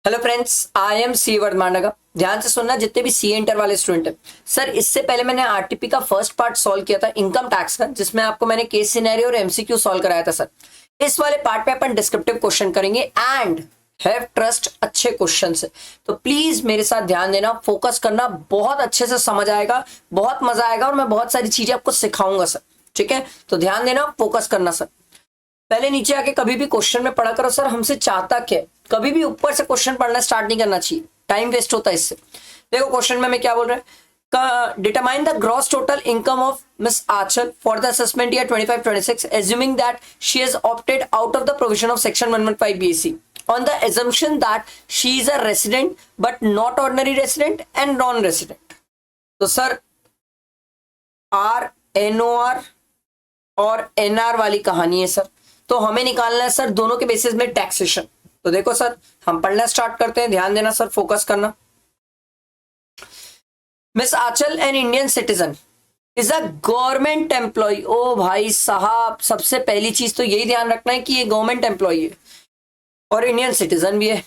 Hello friends, I am C वर्धमानगा। ध्यान से सुनना जितने भी सी इंटर वाले स्टूडेंट हैं। सर इससे पहले मैंने आरटीपी का फर्स्ट पार्ट सॉल्व किया था इनकम टैक्स का, जिसमें आपको मैंने केस सिनेरियो और एमसीक्यू सॉल्व कराया था। सर इस वाले पार्ट पे अपन डिस्क्रिप्टिव क्वेश्चन करेंगे एंड हैव ट्रस्ट, अच्छे क्वेश्चन है। तो प्लीज मेरे साथ ध्यान देना, फोकस करना, बहुत अच्छे से समझ आएगा, बहुत मजा आएगा और मैं बहुत सारी चीजें आपको सिखाऊंगा सर। ठीक है, तो ध्यान देना, फोकस करना सर। पहले नीचे आके कभी भी क्वेश्चन में पढ़ा करो सर, हमसे चाहता क्या है। कभी भी ऊपर से क्वेश्चन पढ़ना स्टार्ट नहीं करना चाहिए, टाइम वेस्ट होता है इससे। देखो क्वेश्चन में मैं क्या बोल रहा है, determine the gross total income of miss Anchal for the assessment year 25-26 assuming that she has opted out of the provision of section 115 BAC on the assumption that she is a resident but not ordinary resident and non-resident। तो sir are NOR और NR वाली कहानी है sir. तो हमें निकालना है sir दोनों के बेसिस में टैक्सेशन। तो देखो सर हम पढ़ना स्टार्ट करते हैं, ध्यान देना सर, फोकस करना। Miss Anchal an Indian citizen is a government employ. ओ भाई साहब, सबसे पहली चीज तो यही ध्यान रखना है कि ये गवर्नमेंट एम्प्लॉय है और इंडियन सिटीजन भी है,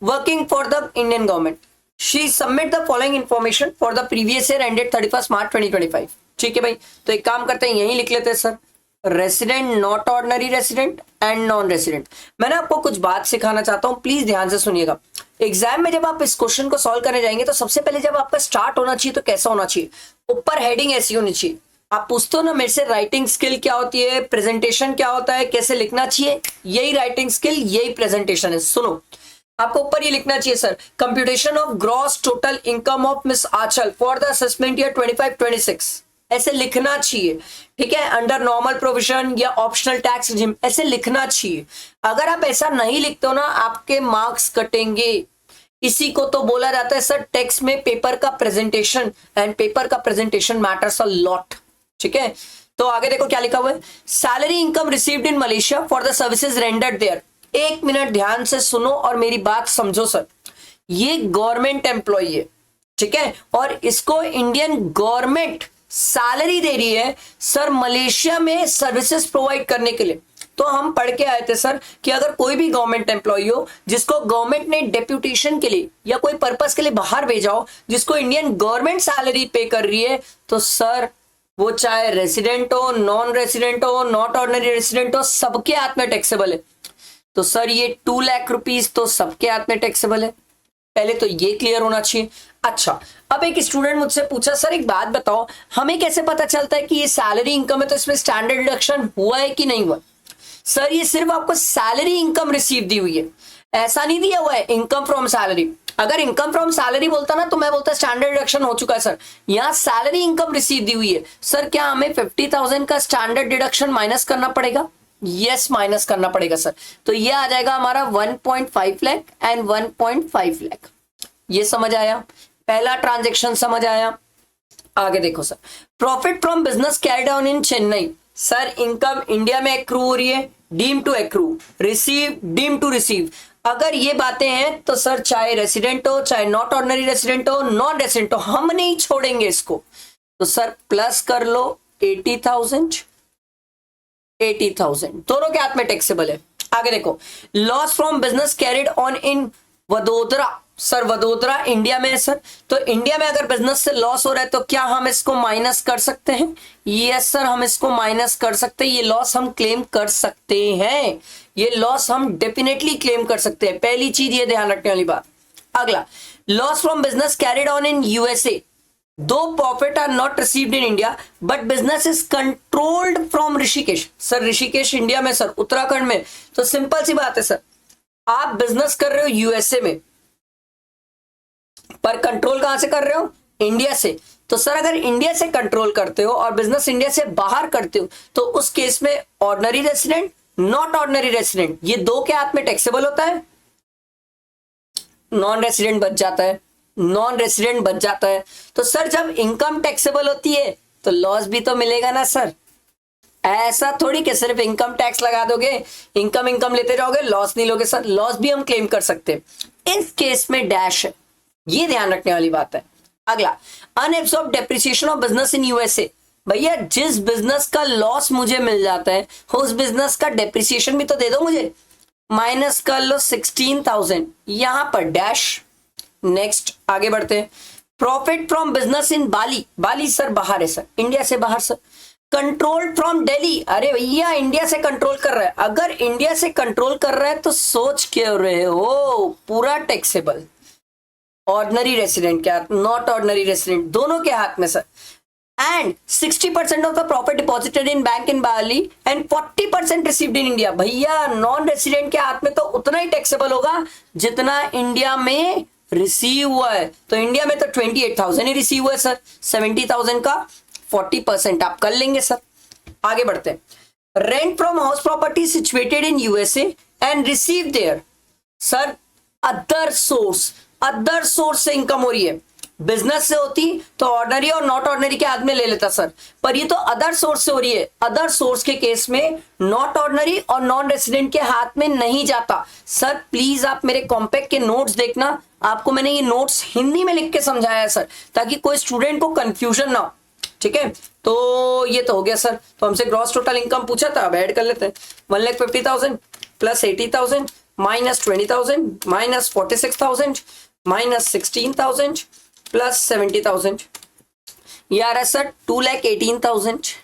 working for the Indian government. She submit the following information for the previous year ended 31 मार्च 2025। ठीक है भाई, तो एक काम करते हैं, यही लिख लेते हैं sir, resident, not ordinary resident and non resident. मैंने आपको कुछ बात सिखाना चाहता हूं, प्लीज ध्यान से सुनिएगा। एग्जाम में जब आप इस क्वेश्चन को सॉल्व करने जाएंगे तो सबसे पहले जब आपका स्टार्ट होना चाहिए तो कैसा होना चाहिए, ऊपर हेडिंग ऐसी होनी चाहिए। आप पूछते हो ना मेरे से राइटिंग स्किल क्या होती है, प्रेजेंटेशन क्या होता है, कैसे लिखना चाहिए, यही राइटिंग स्किल, यही प्रेजेंटेशन है। सुनो, आपको ऊपर ये लिखना चाहिए sir, computation of gross total income of miss Anchal for the assessment year 25-26, ऐसे लिखना चाहिए। ठीक है, अंडर नॉर्मल प्रोविजन या ऑप्शनल टैक्स रिजिम, ऐसे लिखना चाहिए। अगर आप ऐसा नहीं लिखते हो ना, आपके मार्क्स कटेंगे। इसी को तो बोला जाता है सर टेक्स्ट में पेपर का प्रेजेंटेशन, एंड पेपर का प्रेजेंटेशन मैटर्स अ लॉट। ठीक है, तो आगे देखो क्या लिखा हुआ है, salary income received in Malaysia for the services rendered there. एक मिनट ध्यान से सुनो और मेरी बात समझो सर। ये गवर्नमेंट एम्प्लॉय है, ठीक है, और इसको इंडियन गवर्नमेंट सैलरी दे रही है सर मलेशिया में सर्विसेज प्रोवाइड करने के लिए। तो हम पढ़ के आए थे सर कि अगर कोई भी गवर्नमेंट एम्प्लॉय हो जिसको गवर्नमेंट ने डेप्यूटेशन के लिए या कोई पर्पस के लिए बाहर भेजा हो, जिसको इंडियन गवर्नमेंट सैलरी पे कर रही है, तो सर वो चाहे रेसिडेंट हो, नॉन रेसिडेंट हो, नॉट ऑर्डिनरी रेसिडेंट हो, सबके हाथ में टैक्सेबल है। तो सर ये 2 लाख रुपीज तो सबके हाथ में टैक्सेबल है, पहले तो ये क्लियर होना चाहिए। अच्छा, अब एक स्टूडेंट मुझसे पूछा, सर एक बात बताओ, हमें कैसे पता चलता है कि ये सैलरी इनकम है, तो इसमें स्टैंडर्ड डिडक्शन हुआ है कि नहीं हुआ। सर ये सिर्फ आपको सैलरी इनकम रिसीव दी हुई है, ऐसा नहीं दिया हुआ है इनकम फ्रॉम सैलरी। अगर इनकम फ्रॉम सैलरी बोलता ना तो मैं बोलता स्टैंडर्ड डिडक्शन हो चुका है। सर यहाँ सैलरी इनकम रिसीव दी हुई है। सर क्या हमें 50,000 का स्टैंडर्ड डिडक्शन माइनस करना पड़ेगा? यस, माइनस करना पड़ेगा सर। तो ये आ जाएगा हमारा 1.5 लाख एंड 1.5 लाख। ये समझ आया, पहला ट्रांजेक्शन समझ आया। आगे देखो sir, profit from business carried on in Chennai. Sir income India में एक्रू हो रही है, deem to accrue, receive, deem to receive. अगर ये बातें हैं तो सर चाहे रेसिडेंट हो, चाहे नॉट ऑर्डिनरी रेसिडेंट हो, नॉन रेसिडेंट हो, हम नहीं छोड़ेंगे इसको। तो सर प्लस कर लो 80,000 दोनों के हाथ में टैक्सेबल है। आगे देखो, loss from business carried on in Vadodara. Sir Vadodara India में है सर, तो इंडिया में अगर बिजनेस से लॉस हो रहा है तो क्या हम इसको माइनस कर सकते हैं? यस सर, हम इसको माइनस कर सकते हैं। ये लॉस हम क्लेम कर सकते हैं, ये लॉस हम डेफिनेटली क्लेम कर सकते हैं। पहली चीज ये ध्यान रखने वाली बात। अगला, loss from business carried on in USA, though profit are not received in India but business is controlled from Rishikesh. Sir Rishikesh India में, सर उत्तराखंड में। तो सिंपल सी बात है सर, आप बिजनेस कर रहे हो यूएसए में, पर कंट्रोल कहां से कर रहे हो? इंडिया से। तो सर अगर इंडिया से कंट्रोल करते हो और बिजनेस इंडिया से बाहर करते हो तो उस केस में ordinary resident, not ordinary resident, ये दो के हाथ में टैक्सेबल होता है, नॉन रेसिडेंट बच जाता है, नॉन रेसिडेंट बच जाता है। तो सर जब इनकम टैक्सेबल होती है तो लॉस भी तो मिलेगा ना सर। ऐसा थोड़ी कि सिर्फ इनकम टैक्स लगा दोगे, इनकम लेते जाओगे, लॉस नहीं लोगे। सर लॉस भी हम क्लेम कर सकते हैं, इस केस में डैश है, ये ध्यान रखने वाली बात है। अगला, unabsorbed depreciation of business in USA. भैया जिस बिजनेस का लॉस मुझे मिल जाता है उस बिजनेस का डेप्रिसिएशन भी तो दे दो मुझे। माइनस कर लो 16,000, यहां पर डैश। नेक्स्ट आगे बढ़ते हैं। Profit from business in Bali, Bali sir बाहर है सर, इंडिया से बाहर सर। कंट्रोल फ्रॉम दिल्ली, अरे भैया इंडिया से कंट्रोल कर रहा है, अगर इंडिया से कंट्रोल कर रहा है तो सोच क्यों रहे हो, पूरा टैक्सेबल। ऑर्डिनरी रेसिडेंट के हाथ, नॉट ऑर्डिनरी रेसिडेंट, दोनों के हाथ में sir. And 60% of the profit deposited in bank in Bali and 40% received in India. भैया नॉन रेसिडेंट के हाथ में तो उतना ही टैक्सेबल होगा जितना इंडिया में रिसीव हुआ है। तो इंडिया में तो 28,000 ही रिसीव हुआ है सर, 70,000 का 40% आप कर लेंगे सर। आगे बढ़ते हैं। Rent from house property situated in USA and receive there, sir other source से इनकम हो रही है। बिजनेस से होती तो ऑर्डिनरी और नॉट ऑर्डिनरी के हाथ में ले लेता सर, पर ये तो अदर सोर्स से हो रही है। अदर सोर्स के केस में नॉट ऑर्डिनरी और नॉन रेसिडेंट के हाथ में नहीं जाता सर। प्लीज आप मेरे कॉम्पैक्ट के नोट्स देखना, आपको मैंने ये नोट्स हिंदी में लिख के समझाया है सर, ताकि कोई स्टूडेंट को कंफ्यूजन ना हो। ठीक है, तो ये तो हो गया सर। तो हमसे ग्रॉस टोटल इनकम पूछा था, अब ऐड कर लेते हैं। 1,50,000 plus 80,000 minus 20,000 minus 46,000 minus 16,000 plus 70,000, ये आ रहा है सर 2,18,000।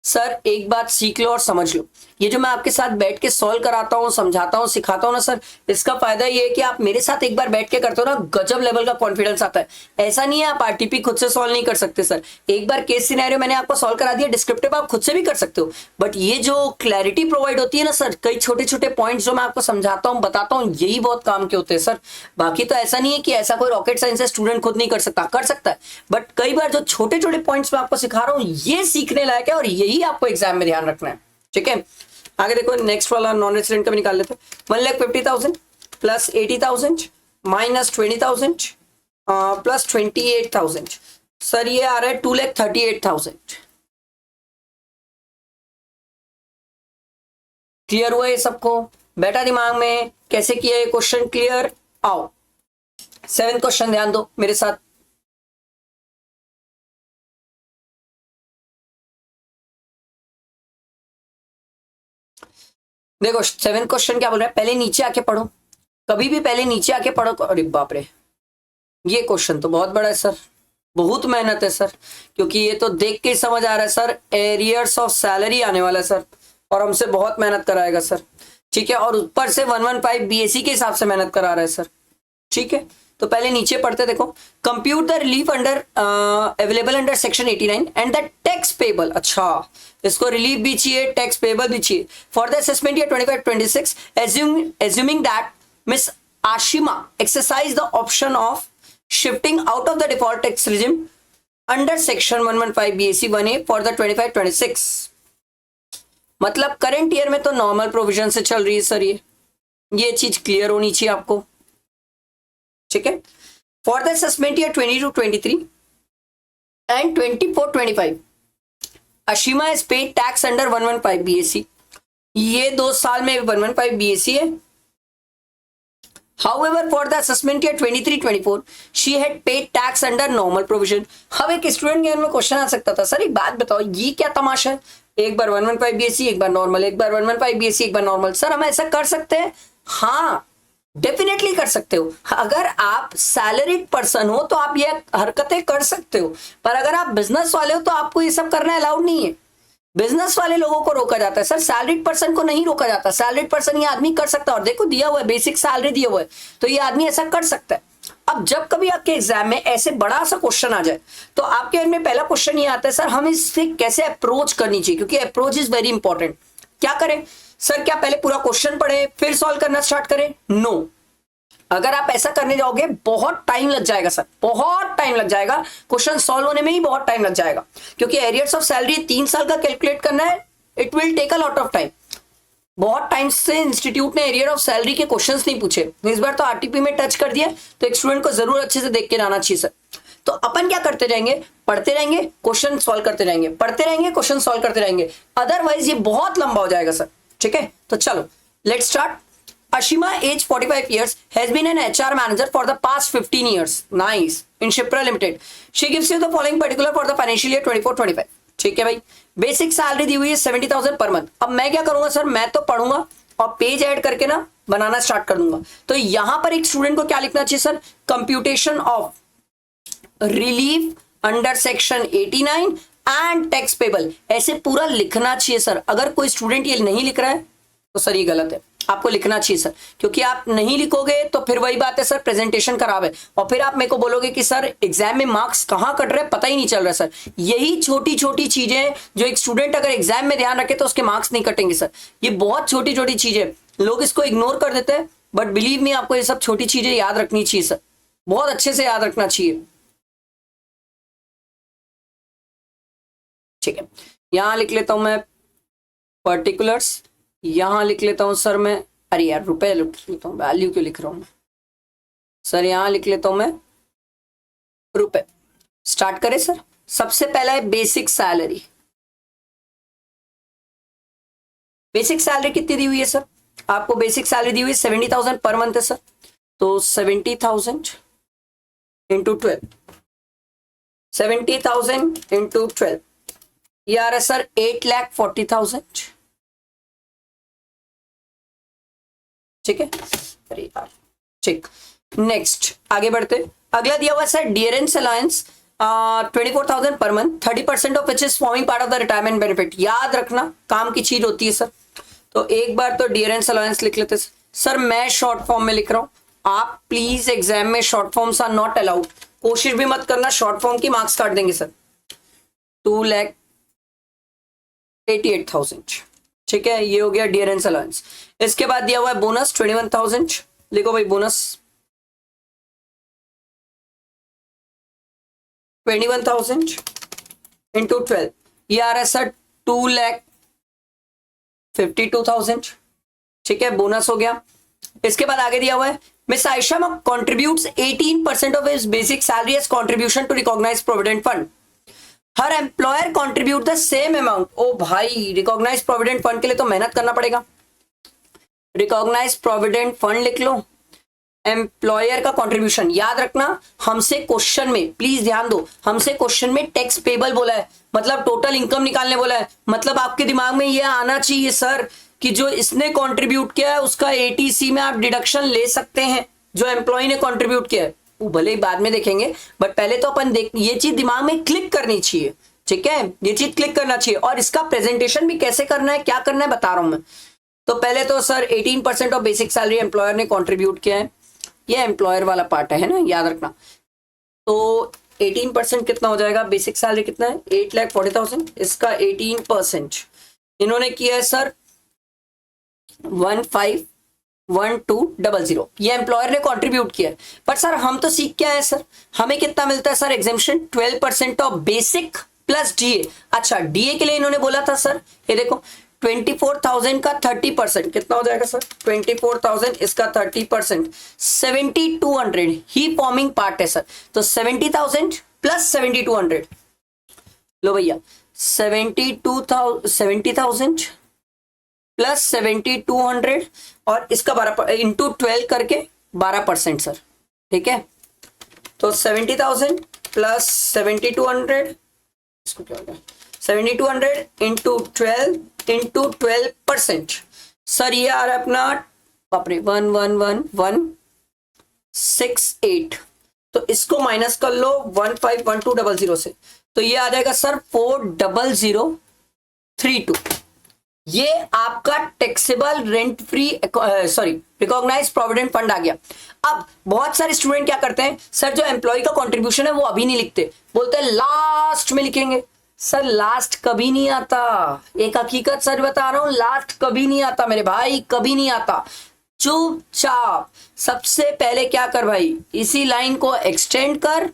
सर एक बात सीख लो और समझ लो, ये जो मैं आपके साथ बैठ के सॉल्व कराता हूँ, समझाता हूँ, सिखाता हूँ ना सर, इसका फायदा ये है कि आप मेरे साथ एक बार बैठ के करते हो ना, गजब लेवल का कॉन्फिडेंस आता है। ऐसा नहीं है आप आरटीपी खुद से सॉल्व नहीं कर सकते सर, एक बार केस सिनेरियो मैंने आपको सॉल्व करा दिया, डिस्क्रिप्टिव आप खुद से भी कर सकते हो, बट ये जो क्लैरिटी प्रोवाइड होती है ना सर, कई छोटे छोटे पॉइंट्स जो मैं आपको समझाता हूँ, बताता हूँ, यही बहुत काम के होते हैं सर। बाकी तो ऐसा नहीं है कि ऐसा कोई रॉकेट साइंस है स्टूडेंट खुद नहीं कर सकता, कर सकता है, बट कई बार जो छोटे छोटे पॉइंट्स मैं आपको सिखा रहा हूँ ये सीखने लायक है और यही आपको एग्जाम में ध्यान रखना है। ठीक है, आगे देखो नेक्स्ट वाला नॉन रेसिडेंट का भी निकाल लेते हैं। 1,50,000 प्लस 80,000 माइनस 20,000 प्लस 28,000, सर ये आ रहा है 2,38,000। क्लियर हुआ ये सबको? बैठा दिमाग में? कैसे किया ये क्वेश्चन क्लियर? आओ 7th क्वेश्चन ध्यान दो मेरे साथ। देखो 7th क्वेश्चन क्या बोल रहा है, पहले नीचे आके पढ़ो, कभी भी पहले नीचे आके पढ़ो। अरे बाप रे, ये क्वेश्चन तो बहुत बड़ा है सर, बहुत मेहनत है सर, क्योंकि ये तो देख के समझ आ रहा है सर एरियर्स ऑफ सैलरी आने वाला है सर, और हमसे बहुत मेहनत कराएगा सर। ठीक है, और ऊपर से 115 बीएससी के हिसाब से मेहनत करा रहा है सर। ठीक है, तो पहले नीचे पढ़ते देखो। Compute the relief under available under section 89 and the tax payable. अच्छा, इसको रिलीफ भी चाहिए, टैक्स पेबल भी चाहिए for the assessment year 25-26 assuming that miss Ashima exercise the option of shifting out of the default tax regime under section 115 BAC 1A for the 25-26। मतलब current year में तो normal provision से चल रही है सर, ये चीज क्लियर होनी चाहिए आपको। ठीक है, for the assessment year 22-23 and 24-25 Ashima is paid tax under 115 BAC। ये 2 साल में 115 BAC है। However, for the assessment year 23-24, she had paid tax under normal provision। अब एक स्टूडेंट के में क्वेश्चन आ सकता था, सर एक बात बताओ ये क्या तमाशा है, एक बार 115 BAC एक बार नॉर्मल, एक बार 115 BAC एक बार नॉर्मल। सर हम ऐसा कर सकते हैं? हाँ डेफिनेटली कर सकते हो। अगर आप सैलरीड पर्सन हो तो आप ये हरकतें कर सकते हो, पर अगर आप बिजनेस वाले हो तो आपको ये सब करना अलाउड नहीं है। बिजनेस वाले लोगों को रोका जाता है सर, सैलरीड पर्सन को नहीं रोका जाता। सैलरीड पर्सन ये आदमी कर सकता है, और देखो दिया हुआ है बेसिक सैलरी दिया हुआ है, तो ये आदमी ऐसा कर सकता है। अब जब कभी आपके एग्जाम में ऐसे बड़ा सा क्वेश्चन आ जाए तो आपके मन में पहला क्वेश्चन ये आता है, सर हम इससे कैसे अप्रोच करनी चाहिए, क्योंकि अप्रोच इज वेरी इंपॉर्टेंट। क्या करें सर, क्या पहले पूरा क्वेश्चन पढ़े फिर सॉल्व करना स्टार्ट करें? नो, अगर आप ऐसा करने जाओगे बहुत टाइम लग जाएगा सर, बहुत टाइम लग जाएगा, क्वेश्चन सॉल्व होने में ही बहुत टाइम लग जाएगा, क्योंकि एरियर्स ऑफ सैलरी 3 साल का कैलकुलेट करना है, it will take a lot of time. बहुत टाइम से इंस्टीट्यूट ने एरियर ऑफ सैलरी के क्वेश्चंस नहीं पूछे, इस बार तो आरटीपी में टच कर दिया, तो एक स्टूडेंट को जरूर अच्छे से देख के आना चाहिए सर। तो अपन क्या करते रहेंगे, पढ़ते रहेंगे क्वेश्चन सॉल्व करते रहेंगे, पढ़ते रहेंगे क्वेश्चन सॉल्व करते रहेंगे, अदरवाइज ये बहुत लंबा हो जाएगा सर। ठीक है, तो चलो let's start. Ashima, age 45 years, has been an HR manager for the past 15 years. Nice. In Shipra Limited. She gives you the following particular for the financial year 24-25. ठीक है भाई, बेसिक सैलरी दी हुई है 70,000 per month. अब मैं क्या करूंगा sir, मैं तो पढ़ूंगा और पेज ऐड करके ना बनाना स्टार्ट कर दूंगा। तो यहां पर एक स्टूडेंट को क्या लिखना चाहिए sir, computation of relief under section 89 and tax payable, ऐसे पूरा लिखना चाहिए सर। अगर कोई स्टूडेंट ये नहीं लिख रहा है तो सर ये गलत है, आपको लिखना चाहिए सर, क्योंकि आप नहीं लिखोगे तो फिर वही बात है सर, प्रेजेंटेशन खराब है और फिर आप मेरे को बोलोगे कि सर एग्जाम में मार्क्स कहां कट रहे हैं पता ही नहीं चल रहा सर। यही छोटी छोटी चीजें जो एक स्टूडेंट अगर एग्जाम में ध्यान रखे तो उसके मार्क्स नहीं कटेंगे सर। ये बहुत छोटी छोटी चीजें, लोग इसको इग्नोर कर देते हैं, बट बिलीव मी आपको ये सब छोटी चीजें याद रखनी चाहिए सर, बहुत अच्छे से याद रखना चाहिए। ठीक है, यहां लिख लेता हूं मैं पर्टिकुलर्स, यहां लिख लेता हूं सर मैं, अरे यार रुपए लिख लेता हूं, वैल्यू क्यों लिख रहा हूं मैं सर, यहां लिख लेता हूं मैं रुपए। स्टार्ट करें सर, सबसे पहला है बेसिक सैलरी। बेसिक सैलरी कितनी दी हुई है सर, आपको बेसिक सैलरी दी हुई है 70,000 पर मंथ है सर। तो 70,000 इंटू 12, 70,000 इंटू 12 ये आ रहा है सर 8,40,000। ठीक है, अरे यार ठीक, नेक्स्ट आगे बढ़ते। अगला दिया हुआ sir dearness alliance 24,000 per month, 30% of which is forming part of the retirement benefit. याद रखना काम की चीज होती है सर। तो एक बार तो डियरेंस अलायंस लिख लेते सर, मैं शॉर्ट फॉर्म में लिख रहा हूं, आप प्लीज एग्जाम में short forms are not allowed, कोशिश भी मत करना, शॉर्ट फॉर्म की मार्क्स काट देंगे सर। 2,88,000, ठीक है, ये हो गया डियरेंस अलाउंस। इसके बाद दिया हुआ है बोनस 21,000, लिखो भाई बोनस 21,000 इंटू 12 ये आ रहा है सर 2,52,000। ठीक है, बोनस हो गया। इसके बाद आगे दिया हुआ है Miss Ayesha contributes 18% of his basic salary as contribution to recognise provident fund. हर employer contribute the same amount. ओ भाई, रिकॉग्नाइज प्रोविडेंट फंड के लिए तो मेहनत करना पड़ेगा। रिकॉग्नाइज प्रोविडेंट फंड लिख लो, एम्प्लॉयर का कंट्रीब्यूशन याद रखना। हमसे क्वेश्चन में प्लीज ध्यान दो, हमसे क्वेश्चन में टैक्स पेबल बोला है, मतलब टोटल इनकम निकालने बोला है। मतलब आपके दिमाग में यह आना चाहिए सर कि जो इसने कंट्रीब्यूट किया है उसका एटीसी में आप डिडक्शन ले सकते हैं, जो एम्प्लॉय ने कंट्रीब्यूट किया है वो भले ही बाद में देखेंगे, बट पहले तो अपन देख, ये चीज दिमाग में क्लिक करनी चाहिए। ठीक है, ये चीज क्लिक करना चाहिए। और इसका प्रेजेंटेशन भी कैसे करना है, क्या करना है बता रहा हूं मैं। तो पहले तो sir 18% of basic salary employer ने कंट्रीब्यूट किया है, ये एम्प्लॉयर वाला पार्ट है ना, याद रखना। तो 18% कितना हो जाएगा, बेसिक सैलरी कितना है 8,40,000, इसका 18% इन्होंने किया है सर 15,1200, ये एम्प्लॉयर ने कंट्रीब्यूट किया है। पर सर हम तो सीख क्या है सर, हमें कितना मिलता है sir exemption 12% of basic plus DA. अच्छा, डीए के लिए इन्होंने बोला था सर, ये देखो 24,000 का 30% कितना हो जाएगा सर, 24,000 इसका 30% 7,200 ही फॉर्मिंग पार्ट है सर। तो 70,000 प्लस 7,200, लो भैया 70,000 प्लस 7,200 और इसका 12 इंटू 12 करके 12% सर। ठीक है, तो 70,000 प्लस 7,200, इसको क्या हो गया 7,200 इंटू 12% सर, ये आ रहा है अपना बाप रे 1,1,1,168। तो इसको माइनस कर लो 15,1200 से, तो ये आ जाएगा सर 4,00,32। ये आपका taxable rent free recognise provident fund आ गया। अब बहुत सारे स्टूडेंट क्या करते हैं सर, जो एम्प्लॉय का कंट्रीब्यूशन है वो अभी नहीं लिखते, बोलते हैं लास्ट में लिखेंगे। सर लास्ट कभी नहीं आता, एक हकीकत सर बता रहा हूं, लास्ट कभी नहीं आता मेरे भाई, कभी नहीं आता। चुपचाप सबसे पहले क्या कर भाई, इसी लाइन को एक्सटेंड कर,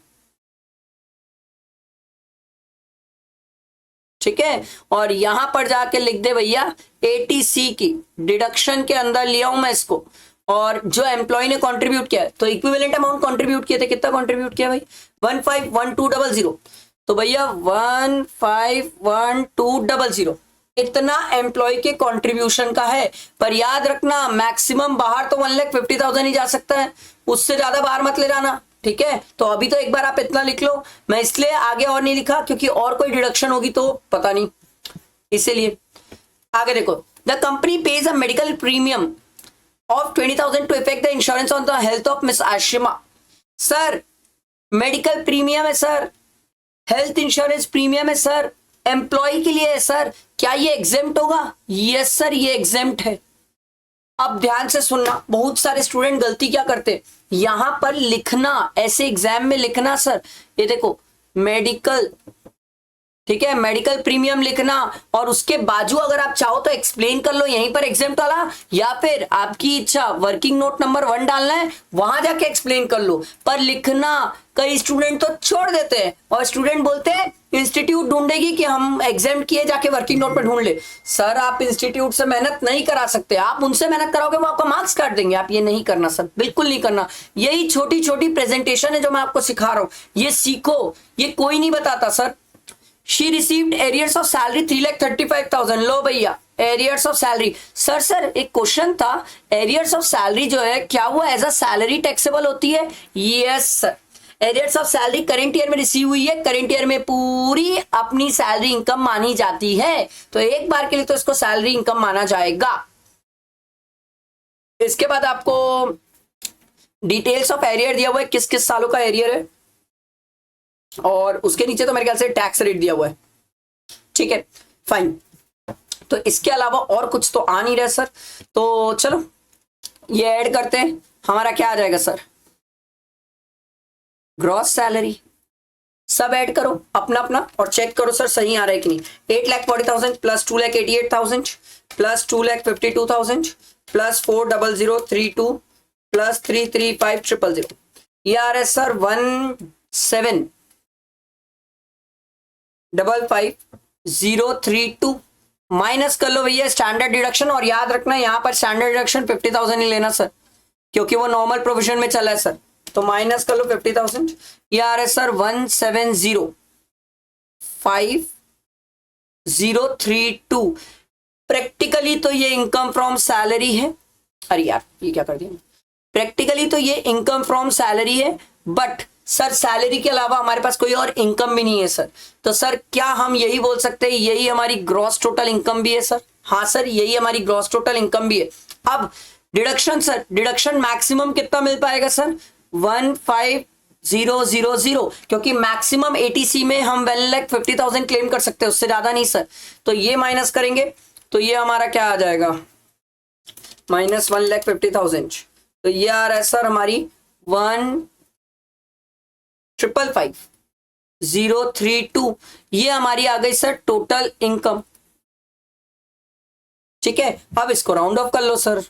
ठीक है, और यहां पर जाके लिख दे भैया एटीसी की डिडक्शन के अंदर लिया हूं मैं इसको, और जो एम्प्लॉय ने कंट्रीब्यूट किया तो इक्विवेलेंट अमाउंट कंट्रीब्यूट किए थे, कितना कंट्रीब्यूट किया भाई 15,1200। तो भैया 15,1200 इतना एम्प्लॉय के कंट्रीब्यूशन का है। पर याद रखना मैक्सिमम बाहर तो 1,50,000 ही जा सकता है, उससे ज्यादा बाहर मत ले जाना। ठीक है, तो अभी तो एक बार आप इतना लिख लो, मैं इसलिए आगे और नहीं लिखा क्योंकि और कोई डिडक्शन होगी तो पता नहीं, इसीलिए। आगे देखो, the company pays a medical premium of 20,000 to effect the insurance on the health of miss Ashima. Sir medical premium है सर, हेल्थ इंश्योरेंस प्रीमियम है सर, एम्प्लॉय के लिए है सर, क्या ये एग्जेम्प्ट होगा? यस सर, ये एग्जेम्प्ट है। अब ध्यान से सुनना, बहुत सारे स्टूडेंट गलती क्या करते, यहां पर लिखना, ऐसे एग्जाम में लिखना सर, ये देखो मेडिकल, ठीक है, मेडिकल प्रीमियम लिखना और उसके बाजू अगर आप चाहो तो एक्सप्लेन कर लो यहीं पर एग्जाम्प्ट वाला, या फिर आपकी इच्छा वर्किंग नोट नंबर 1 डालना है वहां जाके एक्सप्लेन कर लो, पर लिखना। कई स्टूडेंट तो छोड़ देते हैं और स्टूडेंट बोलते हैं इंस्टीट्यूट ढूंढेगी कि हम एग्जाम किए, जाके वर्किंग नोट पे ढूंढ ले। सर आप इंस्टीट्यूट से मेहनत नहीं करा सकते, आप उनसे मेहनत कराओगे वो आपका मार्क्स काट देंगे, आप ये नहीं करना सर, बिल्कुल नहीं करना। यही छोटी छोटी प्रेजेंटेशन है जो मैं आपको सिखा रहा हूं, ये सीखो, ये कोई नहीं बताता sir. She received arrears of salary 3,35,000। लो भैया arrears of salary। सर एक क्वेश्चन था, arrears of salary जो है क्या वो एज अ सैलरी टैक्सेबल होती है? Yes sir, arrears of salary current year में रिसीव हुई है, करंट ईयर में पूरी अपनी सैलरी इनकम मानी जाती है, तो एक बार के लिए तो इसको सैलरी इनकम माना जाएगा। इसके बाद आपको डिटेल्स ऑफ एरियर दिया हुआ है, किस किस सालों का एरियर है, और उसके नीचे तो मेरे ख्याल से टैक्स रेट दिया हुआ है, ठीक है फाइन। तो इसके अलावा और कुछ तो आ नहीं रहा सर, तो चलो ये ऐड करते हैं, हमारा क्या आ जाएगा सर? Gross salary. सब ऐड करो अपना अपना और चेक करो सर सही आ रहा है कि नहीं। 8,40,000 प्लस 2,88,000 प्लस 2,52,000 प्लस 4,00,32 प्लस 3,35,000, ये आ रहा है सर 1,755,032। माइनस कर लो भैया स्टैंडर्ड डिडक्शन, और याद रखना यहां पर स्टैंडर्ड डिडक्शन 50,000 ही लेना सर, क्योंकि वो नॉर्मल प्रोविजन में चला है सर, तो माइनस कर लो 50,000। ये आ रहा है सर 1,705,032। प्रैक्टिकली तो ये इनकम फ्रॉम सैलरी है, अरे यार ये क्या कर दिया, प्रैक्टिकली तो ये इनकम फ्रॉम सैलरी है, बट सर सैलरी के अलावा हमारे पास कोई और इनकम भी नहीं है सर, तो सर क्या हम यही बोल सकते हैं यही हमारी ग्रॉस टोटल इनकम भी है सर? हाँ सर, यही हमारी ग्रॉस टोटल इनकम भी है। अब डिडक्शन सर, डिडक्शन मैक्सिमम कितना मिल पाएगा सर? 15,000, क्योंकि मैक्सिमम एटीसी में हम 1,50,000 क्लेम कर सकते हैं, उससे ज्यादा नहीं सर। तो ये माइनस करेंगे तो ये हमारा क्या आ जाएगा, माइनस 1,50,000, तो ये आ रहा है सर हमारी 1,55,032। ये हमारी आ गई सर टोटल इनकम, ठीक है। अब इसको राउंड ऑफ कर लो सर,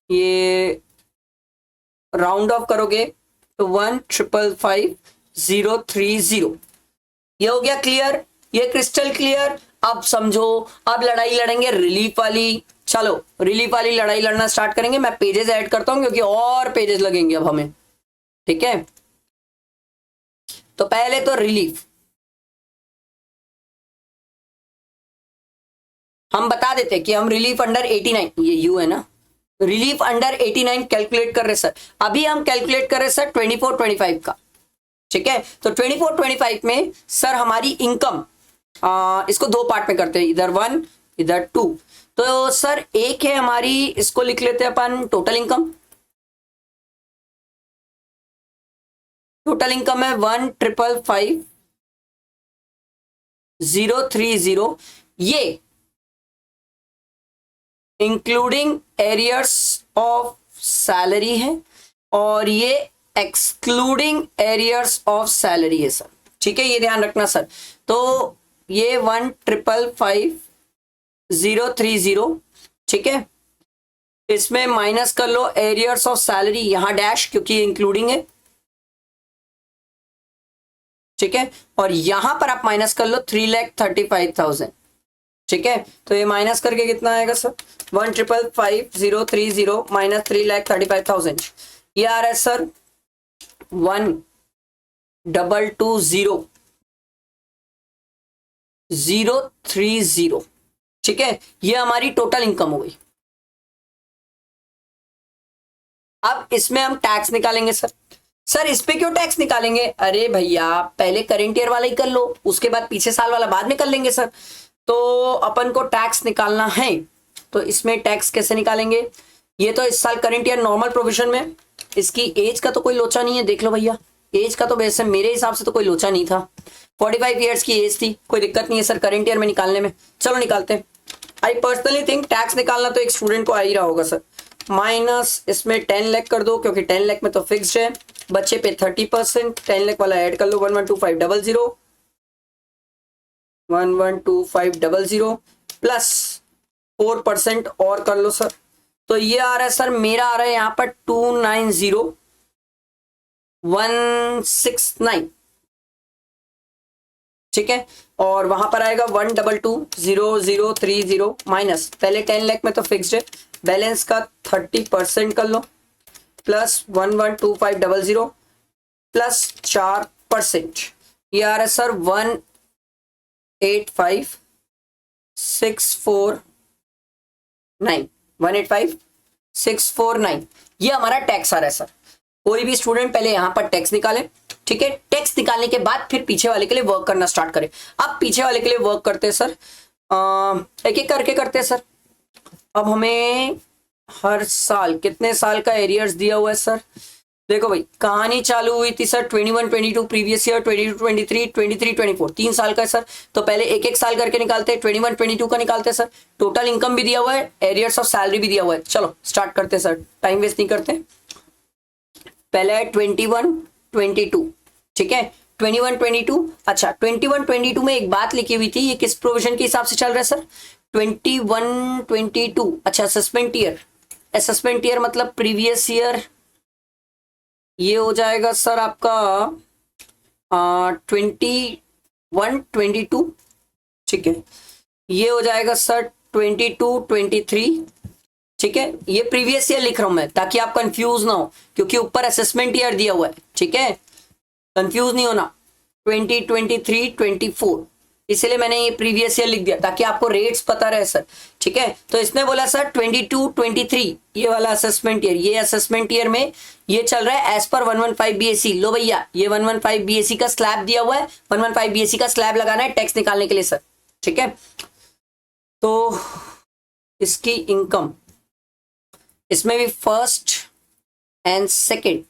ये राउंड ऑफ करोगे तो 1,55,030। ये हो गया क्लियर, ये क्रिस्टल क्लियर। अब समझो, अब लड़ाई लड़ेंगे रिलीफ वाली। चलो रिलीफ वाली लड़ाई लड़ना स्टार्ट करेंगे। मैं पेजेस ऐड करता हूं क्योंकि और पेजेस लगेंगे अब हमें, ठीक है। तो पहले तो रिलीफ हम बता देते कि हम रिलीफ अंडर 89, ये यू है ना, रिलीफ अंडर 89 कैलकुलेट कर रहे सर। अभी हम कैलकुलेट कर रहे सर 24-25 का, ठीक है। तो 24-25 में सर हमारी इनकम, इसको दो पार्ट में करते हैं, इधर 1 इधर 2। तो सर एक है हमारी, इसको लिख लेते हैं अपन टोटल इनकम। टोटल इनकम है 1,55,030। ये इंक्लूडिंग एरियर्स ऑफ सैलरी है और ये एक्सक्लूडिंग एरियर्स ऑफ सैलरी है सर, ठीक है, ये ध्यान रखना सर। तो ये 1,55,030, ठीक है। इसमें माइनस कर लो एरियर्स ऑफ सैलरी, यहां डैश क्योंकि इंक्लूडिंग है, ठीक है। और यहां पर आप माइनस कर लो 3,35,000, ठीक है। तो ये माइनस करके कितना आएगा सर? 1,55,030 माइनस 3,35,000, ये आ रहा है सर 1,22,030, ठीक है। ये हमारी टोटल इनकम हो गई। अब इसमें हम टैक्स निकालेंगे सर। सर इस पे क्यों टैक्स निकालेंगे? अरे भैया पहले करेंट ईयर वाला ही कर लो, उसके बाद पीछे साल वाला बाद में कर लेंगे सर। तो अपन को टैक्स निकालना है, तो इसमें टैक्स कैसे निकालेंगे? ये तो इस साल करेंट ईयर नॉर्मल प्रोविजन में, इसकी एज का तो कोई लोचा नहीं है, देख लो भैया एज का तो वैसे मेरे हिसाब से तो कोई लोचा नहीं था, 45 ईयर्स की एज थी, कोई दिक्कत नहीं है सर करेंट ईयर में निकालने में। चलो निकालते हैं। आई पर्सनली थिंक टैक्स निकालना तो एक स्टूडेंट को आ ही रहा होगा सर। माइनस इसमें 10 लाख कर दो, क्योंकि 10 लाख में तो फिक्स्ड है, बच्चे पे 30%, 10 लाख वाला ऐड कर लो, 112500 112500 प्लस 4% और कर लो सर। तो ये आ रहा है सर, मेरा आ रहा है यहाँ पर 290169, ठीक है। और वहां पर आएगा 1220030 माइनस, पहले 10 लाख में तो फिक्स्ड है, बैलेंस का 30% कर लो, प्लस 112500 प्लस 4%, ये आ रहा है सर 185,649, ये हमारा टैक्स आ रहा है सर। कोई भी स्टूडेंट पहले यहां पर टैक्स निकाले, ठीक है। टैक्स निकालने के बाद फिर पीछे वाले के लिए वर्क करना स्टार्ट करें। अब पीछे वाले के लिए वर्क करते हैं सर, एक एक करके करते हैं सर। अब हमें हर साल कितने साल का एरियर्स दिया हुआ है सर? देखो भाई कहानी चालू हुई थी सर 21-22 प्रीवियस ईयर, 22-23, 23-24 3 साल का है सर। तो पहले एक एक साल करके निकालते हैं, 21-22 का निकालते हैं सर। टोटल इनकम भी दिया हुआ है, एरियर्स ऑफ सैलरी भी दिया हुआ है। चलो स्टार्ट करते हैं सर, टाइम वेस्ट नहीं करते। पहले है 21-22, ठीक है 21-22। अच्छा 21-22 में एक बात लिखी हुई थी, ये किस प्रोविजन के हिसाब से चल रहा है सर? 21-22, अच्छा असेसमेंट ईयर, असेसमेंट ईयर मतलब प्रीवियस ईयर, ये हो जाएगा सर आपका 21-22, ठीक है। ये हो जाएगा सर 22-23, ठीक है। ये प्रीवियस ईयर लिख रहा हूं मैं ताकि आप कंफ्यूज ना हो, क्योंकि ऊपर असेसमेंट ईयर दिया हुआ है, ठीक है, कंफ्यूज नहीं होना। 2023-24, इसलिए मैंने ये प्रीवियस ईयर लिख दिया ताकि आपको रेट्स पता रहे सर, ठीक है। तो इसने बोला सर 22-23 ये वाला असेसमेंट ईयर, ये असेसमेंट ईयर में ये चल रहा है एज पर 115 BAC। लो भैया ये 115 BAC का स्लैब दिया हुआ है, 115 BAC का स्लैब लगाना है टैक्स निकालने के लिए सर, ठीक है। तो इसकी इनकम, इसमें भी फर्स्ट एंड सेकेंड,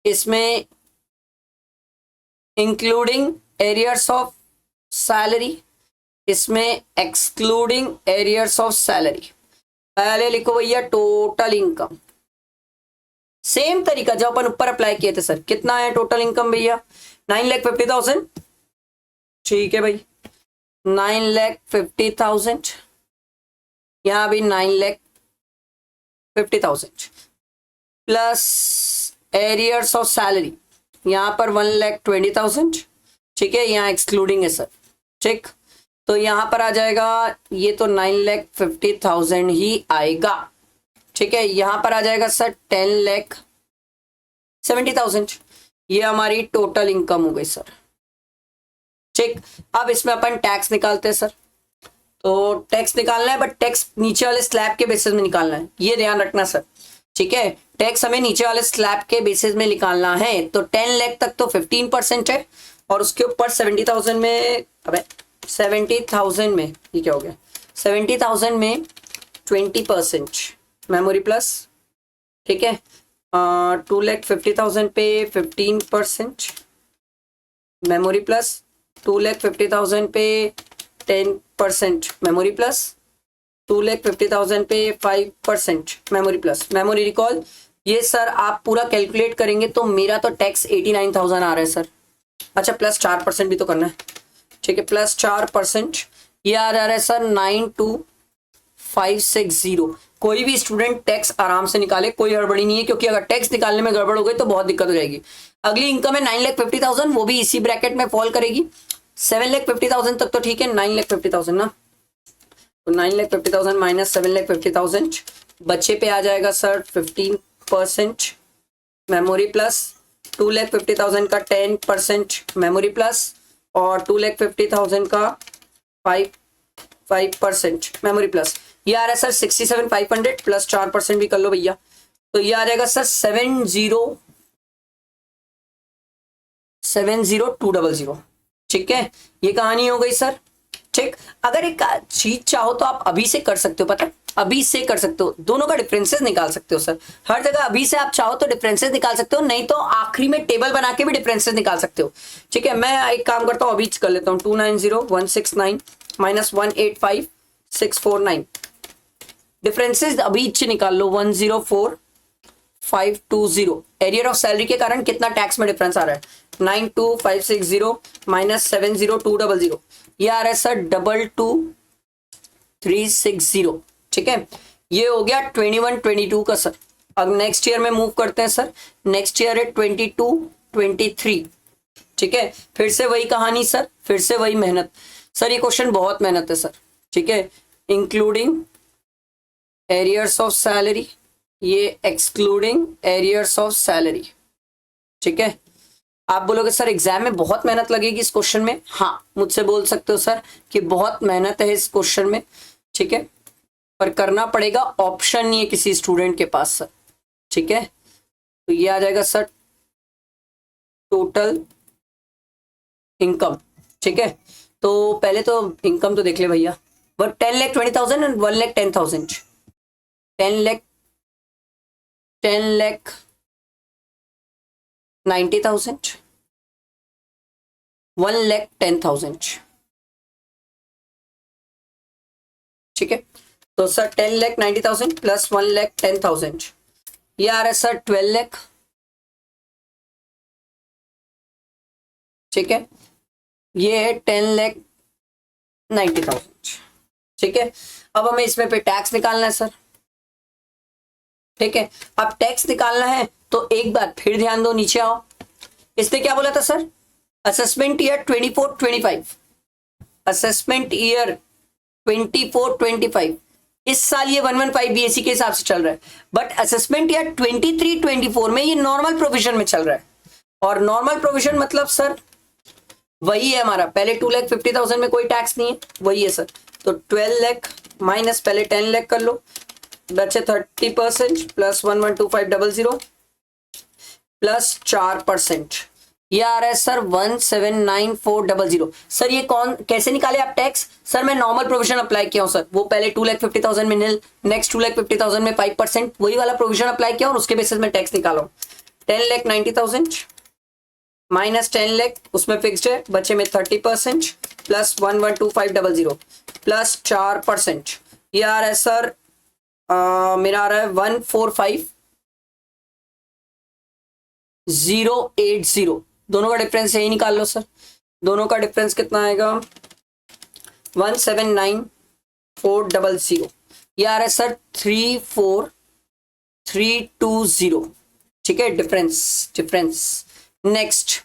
इसमें इंक्लूडिंग एरियर्स ऑफ सैलरी, इसमें एक्सक्लूडिंग एरियर्स ऑफ सैलरी। पहले लिखो भैया टोटल इनकम, सेम तरीका जो अपन ऊपर अप्लाई किए थे सर। कितना है टोटल इनकम भैया? 9,50,000, ठीक है भाई 9,50,000, यहां भी 9,50,000 प्लस एरियर्स ऑफ सैलरी, यहां पर 1,20,000, ठीक है, यहाँ एक्सक्लूडिंग है सर, ठीक। तो यहां पर आ जाएगा ये तो 9,50,000 ही आएगा, ठीक है। यहां पर आ जाएगा सर 10,70,000, ये हमारी टोटल इनकम हो गई सर, ठीक। अब इसमें अपन टैक्स निकालते हैं सर। तो टैक्स निकालना है, बट टैक्स नीचे वाले स्लैब के बेसिस में निकालना है, ये ध्यान रखना सर, ठीक है। टैक्स हमें नीचे वाले स्लैब के बेसिस में निकालना है। तो 10 लाख तक तो 15% है, और उसके ऊपर 70,000 में, अबे 70,000 में ये क्या हो गया, 70,000 में 20% मेमोरी प्लस, ठीक है। 2,50,000 पे 15% मेमोरी प्लस, 2,50,000 पे 10% मेमोरी प्लस, 2,50,000 पे 5% मेमोरी प्लस, मेमोरी रिकॉल। ये सर आप पूरा कैलकुलेट करेंगे तो मेरा तो टैक्स 89,000 आ रहा है सर। अच्छा प्लस 4% भी तो करना है, ठीक है, प्लस 4%, ये आ रहा है सर 92,560। कोई भी स्टूडेंट टैक्स आराम से निकाले, कोई गड़बड़ी नहीं है, क्योंकि अगर टैक्स निकालने में गड़बड़ हो गई तो बहुत दिक्कत हो जाएगी। अगली इनकम है 9,50,000, वो भी इसी ब्रैकेट में फॉल करेगी। 7,50,000 तक तो ठीक है, 9,50,000 ना, तो 9,50,000 माइनस 7,50,000, बच्चे पे आ जाएगा सर 15% मेमोरी प्लस, 2,50,000 का 10% मेमोरी प्लस, और 2,50,000 का 5% मेमोरी प्लस। ये आ रहा है सर 67,500 प्लस 4% भी कर लो भैया, तो ये आ जाएगा सर 70200। ठीक है, ये कहानी हो गई सर। ठीक, अगर एक चीज चाहो तो आप अभी से कर सकते हो, पता है, अभी से कर सकते हो, दोनों का डिफरेंसेस निकाल सकते हो सर। हर जगह अभी से आप चाहो तो डिफरेंसेस निकाल सकते हो, नहीं तो आखिरी में टेबल बना के भी डिफरेंसेस निकाल सकते हो। ठीक है, मैं एक काम करता हूँ, अभी कर लेता हूँ। 290169 माइनस 185649, डिफरेंसेस अभी निकाल लो। 104520। एरियर ऑफ सैलरी के कारण कितना टैक्स में डिफरेंस आ रहा है? 92560 माइनस 70200, ये आ रहा है सर 22360। ठीक है, ये हो गया 21-22 का सर। अब नेक्स्ट ईयर में मूव करते हैं सर। नेक्स्ट ईयर है 22-23। ठीक है, फिर से वही कहानी सर, फिर से वही मेहनत सर। ये क्वेश्चन बहुत मेहनत है सर। ठीक है, इंक्लूडिंग एरियर्स ऑफ सैलरी, ये एक्सक्लूडिंग एरियर्स ऑफ सैलरी। ठीक है, आप बोलोगे सर एग्जाम में बहुत मेहनत लगेगी इस क्वेश्चन में। हाँ, मुझसे बोल सकते हो सर कि बहुत मेहनत है इस क्वेश्चन में। ठीक है, पर करना पड़ेगा, ऑप्शन नहीं है किसी स्टूडेंट के पास सर। ठीक है, तो ये आ जाएगा सर टोटल इनकम। ठीक है, तो पहले तो इनकम तो देख ले भैया, बट 10,20,000 एंड 1,10,000। 10,90,000, 1,10,000। ठीक है, तो सर 10,90,000 प्लस 1,10,000, ये आ रहा है सर 12 लाख। ठीक है, ये है 10,90,000। ठीक है, अब हमें इसमें पे टैक्स निकालना है सर। ठीक है, अब टैक्स निकालना है तो एक बार फिर ध्यान दो, नीचे आओ। इसने क्या बोला था sir? Assessment year 24-25, assessment year 24-25, इस साल ये 115 बीएससी के हिसाब से चल रहा है, बट असेसमेंट ईयर 23-24 में ये नॉर्मल प्रोविजन में चल रहा है। और नॉर्मल प्रोविजन मतलब सर वही है हमारा, पहले 2,50,000 में कोई टैक्स नहीं है, वही है सर। तो 12 लाख माइनस पहले 10 लाख कर लो, बचे 30% प्लस 112500 प्लस 4%, ये आ रहा है सर 1,79400। सर ये कौन कैसे निकाले आप टैक्स? सर मैं नॉर्मल प्रोविजन अप्लाई किया हूं सर, वो पहले 2,50,000 में निल, नेक्स्ट 2,50,000 में 5%, वही वाला प्रोविजन अप्लाई किया और उसके बेसिस में टैक्स निकाला हूं। 10,90,000 माइनस 10 लाख, उसमें फिक्स्ड है, बचे में 30% प्लस 112500 प्लस 4%, ये आ रहा है सर मेरा आ रहा है 145,080। दोनों का डिफरेंस यही निकाल लो सर। दोनों का डिफरेंस कितना आएगा? 179,400, ये आ रहा है सर 34,320। ठीक है, डिफरेंस। नेक्स्ट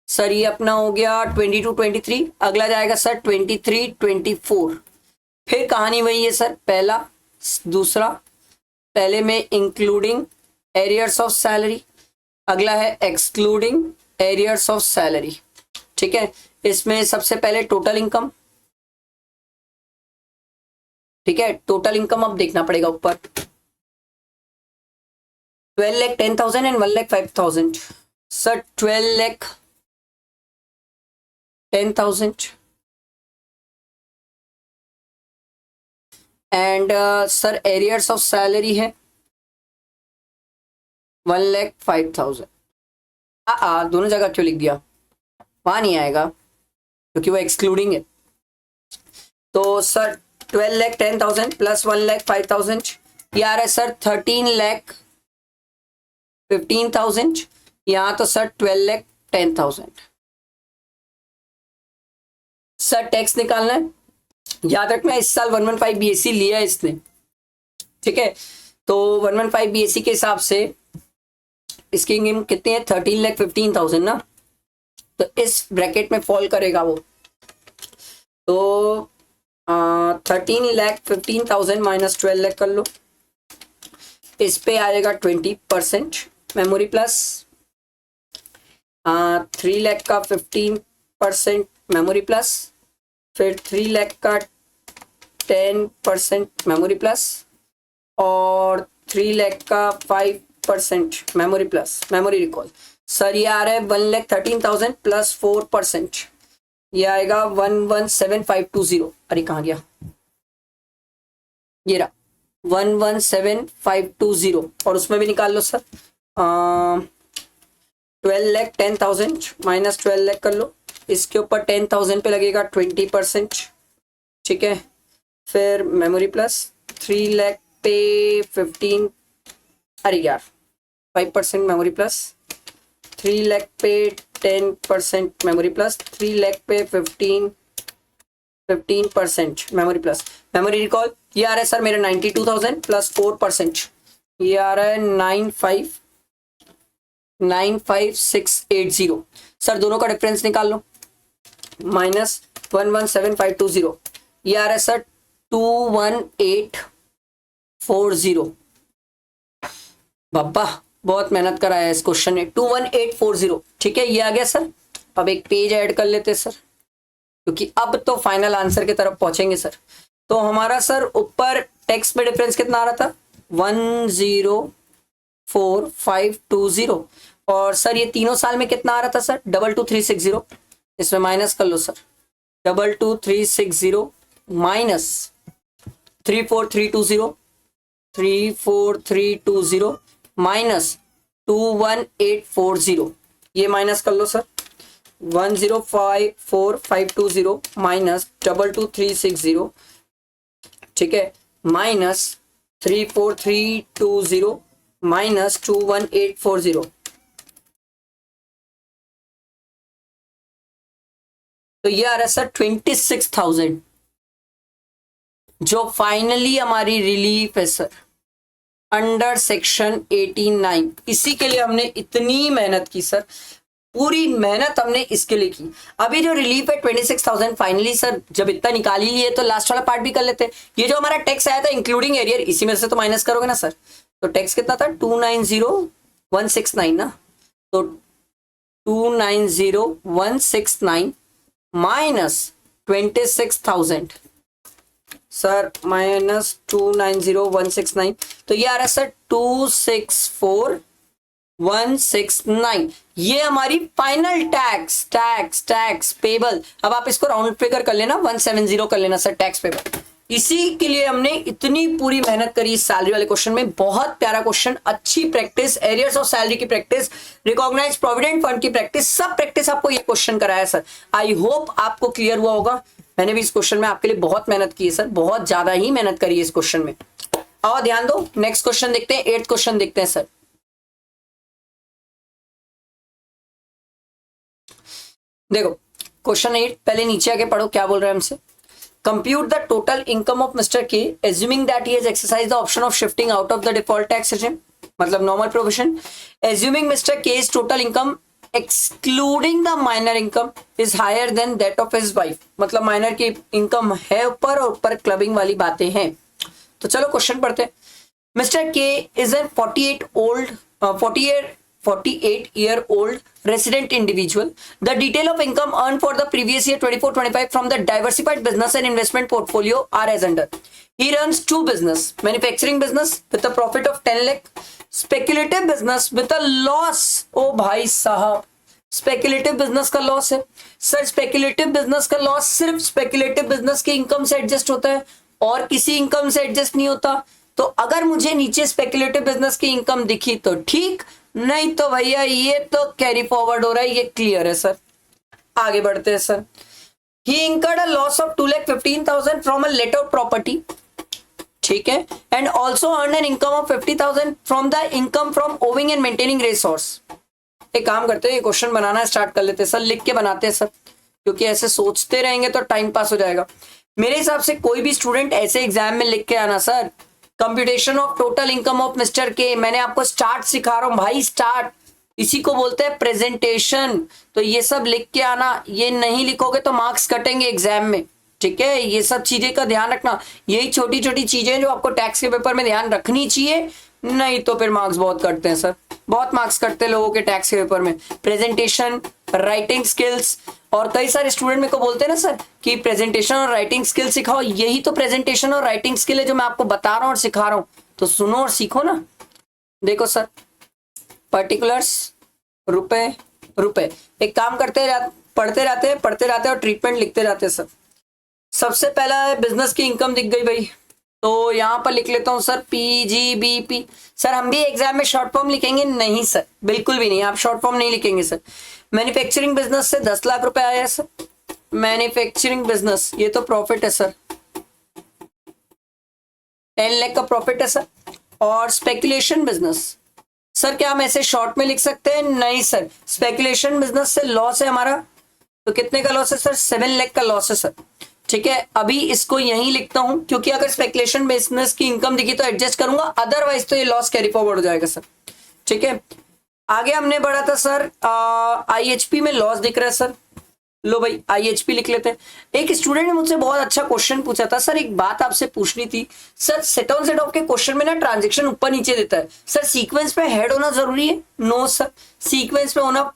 सर ये अपना हो गया 22-23, अगला जाएगा सर 23-24। फिर कहानी वही है सर, पहला दूसरा, पहले में इंक्लूडिंग एरियर्स ऑफ सैलरी, अगला है एक्सक्लूडिंग एरियर्स ऑफ सैलरी। ठीक है, इसमें सबसे पहले टोटल इनकम। ठीक है, टोटल इनकम अब देखना पड़ेगा ऊपर, 12,10,000 and 1,05,000। Sir 12,10,000 and sir arrears of salary है 1,05,000। दोनों जगह क्यों लिख दिया? वहां नहीं आएगा क्योंकि वो एक्सक्लूडिंग है। तो सर 12,10,000 प्लस 1,05,000, ये आ रहा है सर 13,15,000। यहां तो सर 12,10,000। सर टैक्स निकालना है, याद रखना इस साल 115 बीएससी लिया है इसने। ठीक है, तो 115 बीएससी के हिसाब से इसकी इनकम कितनी है? 13,15,000 ना, तो इस ब्रैकेट में फॉल करेगा वो। तो 13,15,000 माइनस 12 लाख कर लो, इस पे आएगा 20% मेमोरी प्लस 3 लाख का 15% मेमोरी प्लस, फिर 3 लाख का 10% मेमोरी प्लस और 3 लाख का 5% memory plus memory recall. Sir ये आ रहा है 1,13,000 प्लस 4%, ये आएगा 117,520। अरे कहाँ गया, ये रहा 117,520। और उसमें भी निकाल लो सर, 12,10,000 माइनस 12,00,000 कर लो, इसके ऊपर 10,000 पे लगेगा 20%, ठीक है। फिर मेमोरी प्लस 3,00,000 पे 15, अरे यार 5% मेमोरी प्लस, 3,00,000 पे 10% मेमोरी प्लस, 3,00,000 पे 15% मेमोरी प्लस। मेमोरी रिकॉल ये आ रहा है सर मेरा 92,000 प्लस 4%, ये आ रहा है 95,680। सर दोनों का डिफरेंस निकाल लो, माइनस 117,520, ये आ रहा है सर 21840। बाबा बहुत मेहनत कराया है इस क्वेश्चन ने, 21840, ठीक है ये आ गया सर। अब एक पेज ऐड कर लेते सर, क्योंकि अब तो फाइनल आंसर की तरफ पहुंचेंगे सर। तो हमारा सर ऊपर टेक्स्ट में डिफरेंस कितना आ रहा था, 104,520, और सर ये तीनों साल में कितना आ रहा था सर, 22,360। इसमें माइनस कर लो सर, 22,360 माइनस 34,320 माइनस 21,840, ये माइनस कर लो सर, 105,4,520 माइनस 22,360, ठीक है, माइनस 34,320 माइनस 21,840। तो ये आ रहा है सर 26,000, जो फाइनली हमारी रिलीफ है सर अंडर सेक्शन 89। इसी के लिए हमने इतनी मेहनत की सर, पूरी मेहनत हमने इसके लिए की। अभी जो रिलीफ है 26,000 फाइनली सर, जब इतना निकाल ही लिए तो लास्ट वाला पार्ट भी कर लेते हैं। ये जो हमारा टैक्स आया था इंक्लूडिंग एरियर, इसी में से तो माइनस करोगे ना सर, तो टैक्स कितना था 290,169 ना, तो 290,169 माइनस 26,000 सर, माइनस 290,169, तो ये आ रहा है सर 264,169। ये हमारी फाइनल टैक्स पेबल। अब आप इसको राउंड फिगर कर लेना, 170 कर लेना सर टैक्स पेबल। इसी के लिए हमने इतनी पूरी मेहनत करी इस सैलरी वाले क्वेश्चन में। बहुत प्यारा क्वेश्चन, अच्छी प्रैक्टिस, एरियर्स ऑफ सैलरी की प्रैक्टिस, रिकॉग्नाइज प्रोविडेंट फंड की प्रैक्टिस, सब प्रैक्टिस आपको ये क्वेश्चन कराया सर। आई होप आपको क्लियर हुआ होगा। मैंने भी इस क्वेश्चन में आपके लिए बहुत मेहनत की है सर, बहुत ज्यादा ही मेहनत करी है इस क्वेश्चन में। और ध्यान दो, नेक्स्ट क्वेश्चन देखते हैं, 8th क्वेश्चन देखते हैं सर। देखो क्वेश्चन 8, पहले नीचे आके पढ़ो क्या बोल रहा है हमसे। Compute the total income of Mister K assuming that he has exercised the option of shifting out of the default tax regime, मतलब normal provision. Assuming Mister K total income excluding the minor income is higher than that of his wife, मतलब minor की income है ऊपर और ऊपर clubbing वाली बातें हैं। तो चलो क्वेश्चन पढ़ते हैं। मिस्टर के is an 48-year-old resident individual. The detail of income earned for the previous year 24-25 from the diversified business and investment portfolio are as under. He runs two business: manufacturing business with a profit of 10 lakh, speculative business with a loss. ओ भाई साहब, speculative business का loss है sir. Speculative business का loss सिर्फ speculative business के income से adjust होता है और किसी इनकम से एडजस्ट नहीं होता। तो अगर मुझे नीचे स्पेक्युलेटिव बिजनेस की इनकम दिखी तो ठीक, नहीं तो भैया ये तो कैरी फॉरवर्ड हो रहा है, ये क्लियर है सर। आगे बढ़ते हैं sir. He incurred a loss of 2,15,000 from a let out property, ठीक है, and also earn an income of 50,000 from the income from owning and maintaining racehorse. एक काम करते हैं, ये क्वेश्चन बनाना स्टार्ट कर लेते हैं सर, लिख के बनाते हैं सर, क्योंकि ऐसे सोचते रहेंगे तो टाइम पास हो जाएगा। मेरे हिसाब से कोई भी स्टूडेंट ऐसे एग्जाम में लिख के आना sir, computation of total income of Mister के। मैंने आपको स्टार्ट सिखा रहा हूं भाई, स्टार्ट, इसी को बोलते हैं प्रेजेंटेशन। तो ये सब लिख के आना, ये नहीं लिखोगे तो मार्क्स कटेंगे एग्जाम में, ठीक है। ये सब चीजें का ध्यान रखना, यही छोटी छोटी चीजें जो आपको टैक्स के पेपर में ध्यान रखनी चाहिए, नहीं तो फिर मार्क्स बहुत कटते हैं सर, बहुत मार्क्स कटते हैं लोगों के टैक्स के पेपर में। प्रेजेंटेशन, राइटिंग स्किल्स, और कई सारे स्टूडेंट मेरे को बोलते हैं ना सर कि प्रेजेंटेशन और राइटिंग स्किल सिखाओ, यही तो प्रेजेंटेशन और राइटिंग स्किल है जो मैं आपको बता रहा हूँ और सिखा रहा हूँ। तो सुनो और सीखो ना। देखो सर, पर्टिकुलर्स, रुपए रुपए। एक काम पढ़ते रहते और ट्रीटमेंट लिखते जाते हैं सर। सबसे पहला बिजनेस की इनकम दिख गई भाई, तो यहां पर लिख लेता हूं सर PGBP। सर हम भी एग्जाम में शॉर्ट फॉर्म लिखेंगे? नहीं सर, बिल्कुल भी नहीं, आप शॉर्ट फॉर्म नहीं लिखेंगे सर। मैन्युफैक्चरिंग बिजनेस से 10 लाख रुपए आया है सर। मैन्युफैक्चरिंग बिजनेस, ये तो प्रॉफिट है सर, 10 लाख का प्रॉफिट है सर। और स्पेकुलेशन बिजनेस, सर क्या हम ऐसे शॉर्ट में लिख सकते हैं? नहीं सर, स्पेकुलेशन बिजनेस से लॉस है हमारा, तो कितने का लॉस है सर? 7 लाख का लॉस है सर। ठीक है, अभी इसको यहीं लिखता हूं, क्योंकि अगर स्पेकुलेशन बिजनेस की इनकम दिखी तो एडजस्ट करूंगा, अदरवाइज तो ये लॉस कैरी फॉरवर्ड हो जाएगा सर। ठीक है, आगे हमने बढ़ा था सर IHP में लॉस दिख रहा है सर। लो भाई IHP लिख लेते हैं। एक स्टूडेंट ने मुझसे बहुत अच्छा क्वेश्चन पूछा था, सर एक बात आपसे पूछनी थी sir, set on set of के क्वेश्चन में ना ट्रांजैक्शन ऊपर नीचे देता है सर, सीक्वेंस पे हेड होना जरूरी है? नो सर, सीक्वेंस पे होना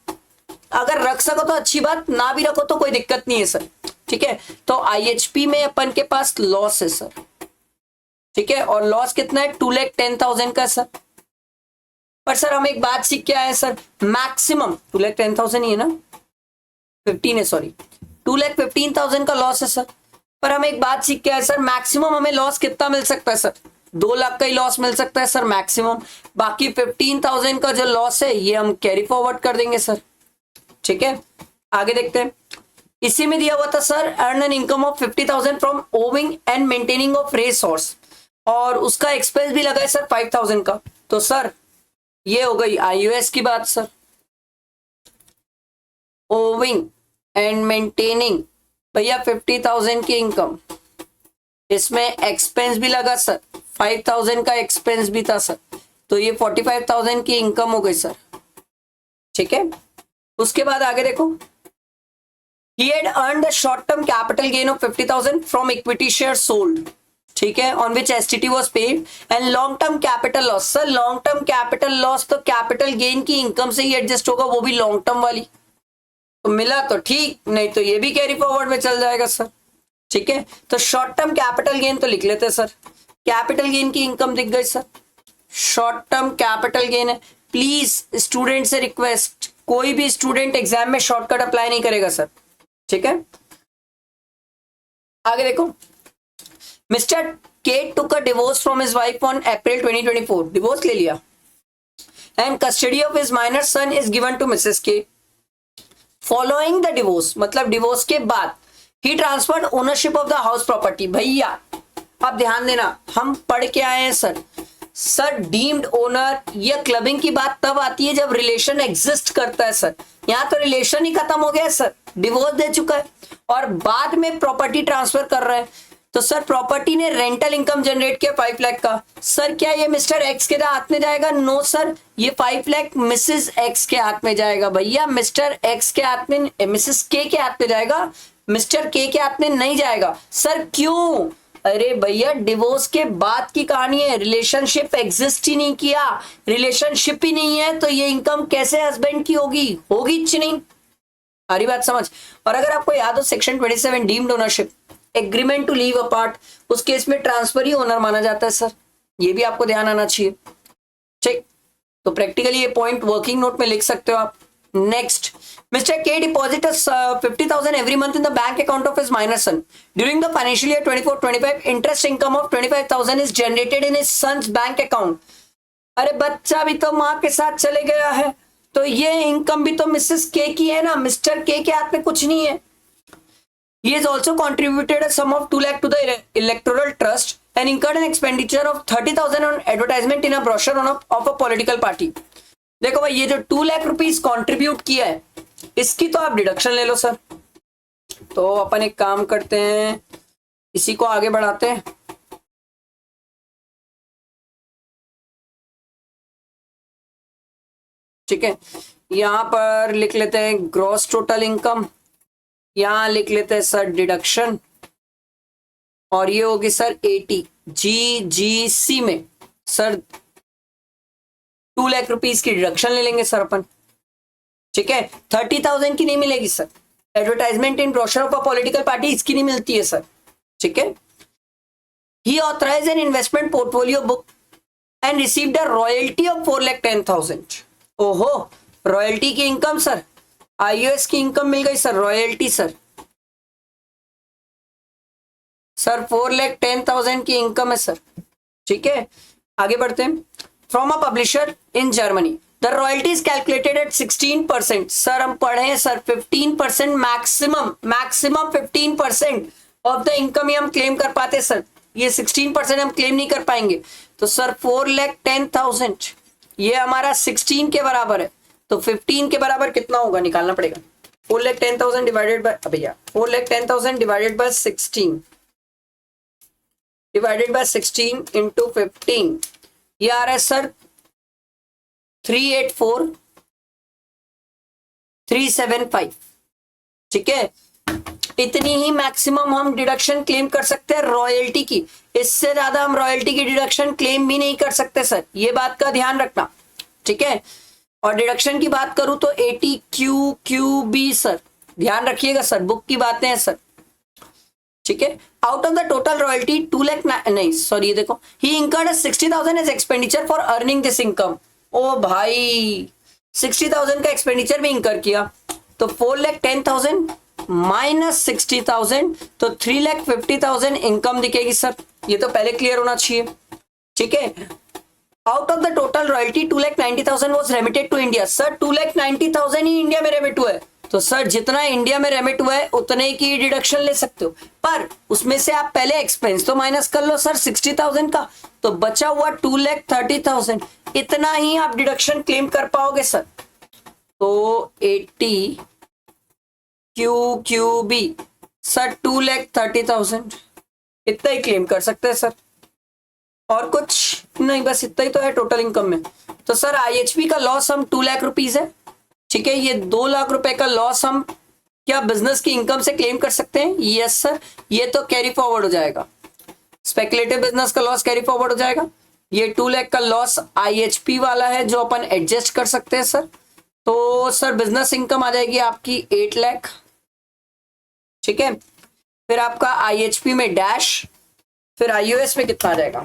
अगर रख सको तो अच्छी बात, ना भी रखो तो कोई दिक्कत नहीं है सर। ठीक है, तो IHP में अपन के पास लॉस है सर। ठीक है, और लॉस कितना है? 2,10,000 का सर। पर सर हम एक बात सीख के आए सर, मैक्सिमम 2,10,000 ही है ना, 15 है सॉरी, 2,15,000 का लॉस है सर। पर हम एक बात सीख के आए सर, मैक्सिमम हमें लॉस कितना मिल सकता है सर? 2 लाख का ही लॉस मिल सकता है सर मैक्सिमम। बाकी 15,000 का जो लॉस है ये हम कैरी फॉरवर्ड कर देंगे सर। ठीक है, आगे देखते हैं। इसी में दिया हुआ था sir, earn an income of 50,000 from owning and maintaining of race horse, और उसका एक्सपेंस भी लगा है सर 5,000 का। तो सर ये हो गई IOS की बात सर, ओविंग एंड मेंटेनिंग, भैया 50,000 की इनकम, इसमें एक्सपेंस भी लगा सर, 5,000 का एक्सपेंस भी था सर, तो ये 45,000 की इनकम हो गई सर। ठीक है, उसके बाद आगे देखो, he had earned the short term capital gain of 50,000 from equity shares sold, ठीक है, on which STT was paid, and long term capital loss, sir long term capital loss तो capital gain की इनकम से ही adjust होगा, वो भी long term वाली, तो मिला तो ठीक, नहीं तो ये भी कैरी फॉरवर्ड में चल जाएगा सर। ठीक है, तो शॉर्ट टर्म कैपिटल गेन तो लिख लेते हैं सर, कैपिटल गेन की इनकम दिख गई sir, short term capital gain है। प्लीज स्टूडेंट से रिक्वेस्ट, कोई भी स्टूडेंट एग्जाम में शॉर्टकट अप्लाई नहीं करेगा सर। ठीक है, आगे देखो, Mr Kate took a divorce from his wife on April 2024, divorce ले लिया, and custody of his minor son is given to Mrs K. Following the divorce, मतलब डिवोर्स के बाद ही transferred ownership of the house property. भैया आप ध्यान देना, हम पढ़ के आए हैं सर डीम्ड ओनर या क्लबिंग की बात तब आती है जब रिलेशन एग्जिस्ट करता है सर, यहाँ तो रिलेशन ही खत्म हो गया है सर, डिवोर्स दे चुका है और बाद में प्रॉपर्टी ट्रांसफर कर रहा है। तो सर प्रॉपर्टी ने रेंटल इनकम जनरेट किया 5 लाख का, सर क्या ये मिस्टर एक्स के हाथ में जाएगा? नो सर, ये 5 लाख मिसेस एक्स के हाथ में जाएगा। भैया मिस्टर एक्स के हाथ में, मिसेस के हाथ में जाएगा, मिस्टर के हाथ में नहीं जाएगा। सर क्यों? अरे भैया डिवोर्स के बाद की कहानी है, रिलेशनशिप एग्जिस्ट ही नहीं किया, रिलेशनशिप ही नहीं है, तो ये इनकम कैसे हस्बैंड की होगी? होगी नहीं। सारी बात समझ। और अगर आपको याद हो section 27 deemed ownership, agreement to leave apart, उस केस में ट्रांसफर ही ओनर माना जाता है सर, ये भी आपको ध्यान आना चाहिए। ठीक, तो प्रैक्टिकली ये पॉइंट वर्किंग नोट में लिख सकते हो आप। Next, Mr. K deposits 50,000 every month in the bank account of his minor son. During the financial year 24-25, interest income of 25,000 is generated in his son's bank account. अरे बच्चा भी तो माँ के साथ चले गया है, तो ये इनकम भी तो मिसेस के की है ना, मिस्टर के हाथ में कुछ नहीं है। He has also contributed a sum of 2 lakh to the electoral trust and incurred an expenditure of 30,000 on advertisement in a brochure of a political party. देखो भाई ये जो 2 लाख रुपीस कॉन्ट्रीब्यूट किया है, इसकी तो आप डिडक्शन ले लो सर। तो अपन एक काम करते हैं, इसी को आगे बढ़ाते हैं। ठीक है, यहां पर लिख लेते हैं ग्रॉस टोटल इनकम, यहां लिख लेते हैं सर डिडक्शन, और ये होगी सर 80 GGC में सर 2 लाख रुपीस की डिडक्शन ले लेंगे सर अपन। ठीक है, 30,000 की नहीं मिलेगी sir, advertisement in brochure of a political party इसकी नहीं मिलती है सर। ठीक है, he authorise an investment portfolio book and received a royalty of 4,10,000। ओहो, रॉयल्टी की इनकम सर, आईओएस की इनकम मिल गई सर, रॉयल्टी सर, सर 4,10,000 की इनकम है सर। ठीक है, आगे बढ़ते हैं। From a publisher in Germany the royalty is calculated at 16%। Sir हम पढ़े हैं sir 15% maximum, maximum 15% of the income ही हम क्लेम कर पाते सर, ये 16% हम क्लेम नहीं कर पाएंगे। तो सर 4,10,000 ये हमारा 16 के बराबर है, तो 15 के बराबर कितना होगा निकालना पड़ेगा। 4,10,000 डिवाइडेड बाय, भैया 4,10,000 divided by 16 divided by 16 into 15, ये आ रहा है सर 384,375। ठीक है, इतनी ही मैक्सिमम हम डिडक्शन क्लेम कर सकते हैं रॉयल्टी की, इससे ज्यादा हम रॉयल्टी की डिडक्शन क्लेम भी नहीं कर सकते सर, ये बात का ध्यान रखना। ठीक है, और डिडक्शन की बात करूं तो 80 QQB सर, ध्यान रखिएगा सर, बुक की बातें हैं सर। ठीक है, out of the total royalty 2 lakh, नहीं सॉरी, ये देखो, he incurred 60,000 as expenditure for earning this income. ओ भाई 60,000 का एक्सपेंडिचर भी इंकर किया, तो 4,10,000 माइनस 60,000, तो 3,50,000 इनकम दिखेगी सर, ये तो पहले क्लियर होना चाहिए। ठीक है, out of the total royalty 2,90,000 was remitted to India. Sir 2,90,000 ही इंडिया में रेमिट हुआ है, तो सर जितना इंडिया में रेमिट हुआ है उतने की डिडक्शन ले सकते हो, पर उसमें से आप पहले एक्सपेंस तो माइनस कर लो सर 60,000 का, तो बचा हुआ 2,30,000, इतना ही आप डिडक्शन क्लेम कर पाओगे सर। तो 80 QQB सर 2,30,000, इतना ही क्लेम कर सकते हैं सर, और कुछ नहीं, बस इतना ही तो है टोटल इनकम में। तो सर IHP का लॉस हम 2 लाख रुपीज है। ठीक है, ये 2 लाख रुपए का लॉस हम क्या बिजनेस की इनकम से क्लेम कर सकते हैं? यस सर, ये तो कैरी फॉरवर्ड हो जाएगा, स्पेकुलेटिव बिजनेस का लॉस कैरी फॉरवर्ड हो जाएगा। ये 2 लाख का लॉस IHP वाला है जो अपन एडजस्ट कर सकते हैं सर। तो सर बिजनेस इनकम आ जाएगी आपकी 8 लाख। ठीक है, फिर आपका IHP में डैश, फिर IOS में कितना आ जाएगा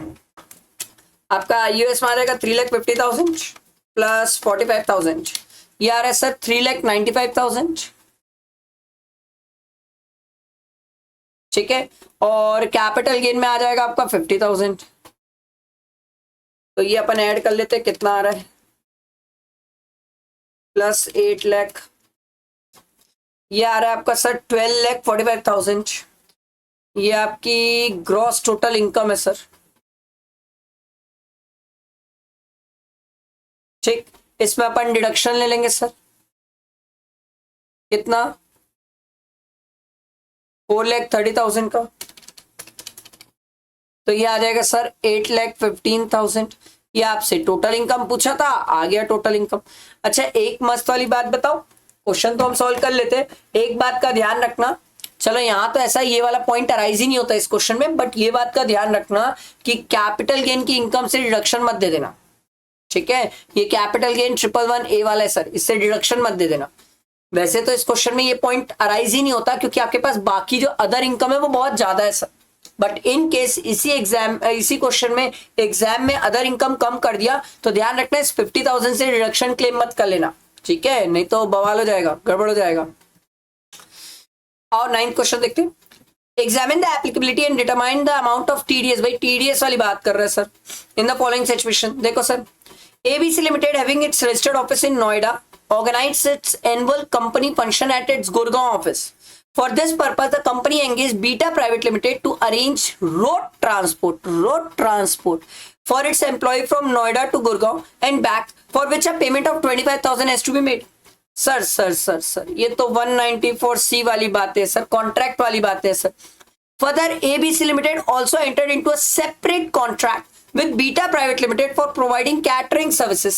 आपका? IOS में आ जाएगा 3,50,000 प्लस 45,000, ये आ रहा है सर 3,95,000। ठीक है, और कैपिटल गेन में आ जाएगा आपका 50,000, तो ये अपन ऐड कर लेते हैं, कितना आ रहा है प्लस 8 लाख, ये आ रहा है आपका सर 12,45,000, ये आपकी ग्रॉस टोटल इनकम है सर। ठीक, इसमें अपन डिडक्शन ले लेंगे सर, कितना 4,30,000 का, तो ये आ जाएगा सर 8,15,000। ये आपसे टोटल इनकम पूछा था, आ गया टोटल इनकम। अच्छा एक मस्त वाली बात बताओ, क्वेश्चन तो हम सॉल्व कर लेते हैं, एक बात का ध्यान रखना, चलो यहाँ तो ऐसा ये वाला पॉइंट अराइज ही नहीं होता इस क्वेश्चन में, बट ये बात का ध्यान रखना कि कैपिटल गेन की इनकम से डिडक्शन मत दे देना। ठीक है, ये कैपिटल गेन 111A वाला है सर, इससे डिडक्शन मत दे देना। वैसे तो इस क्वेश्चन में ये पॉइंट अराइज ही नहीं होता क्योंकि आपके पास बाकी जो अदर इनकम है वो बहुत ज्यादा है सर, बट इन केस इसी क्वेश्चन में एग्जाम में अदर इनकम कम कर दिया तो ध्यान रखना इस 50,000 से डिडक्शन क्लेम मत कर लेना। ठीक है, नहीं तो बवाल हो जाएगा, गड़बड़ हो जाएगा। और 9th क्वेश्चन देखते हैं, examine the applicability and determine the amount of TDS। भाई TDS वाली बात कर रहे हैं sir. In the following situation, देखो sir, ABC Limited having its registered office in Noida organized its annual company function at its Gurgaon office. For this purpose, the company engaged Beta Private Limited to arrange road transport for its employee from Noida to Gurgaon and back, for which a payment of 25,000 has to be made. Sir ये तो 194C वाली बात है sir, contract वाली बात है sir. Further, ABC Limited also entered into a separate contract with Beta Private Limited for providing catering services.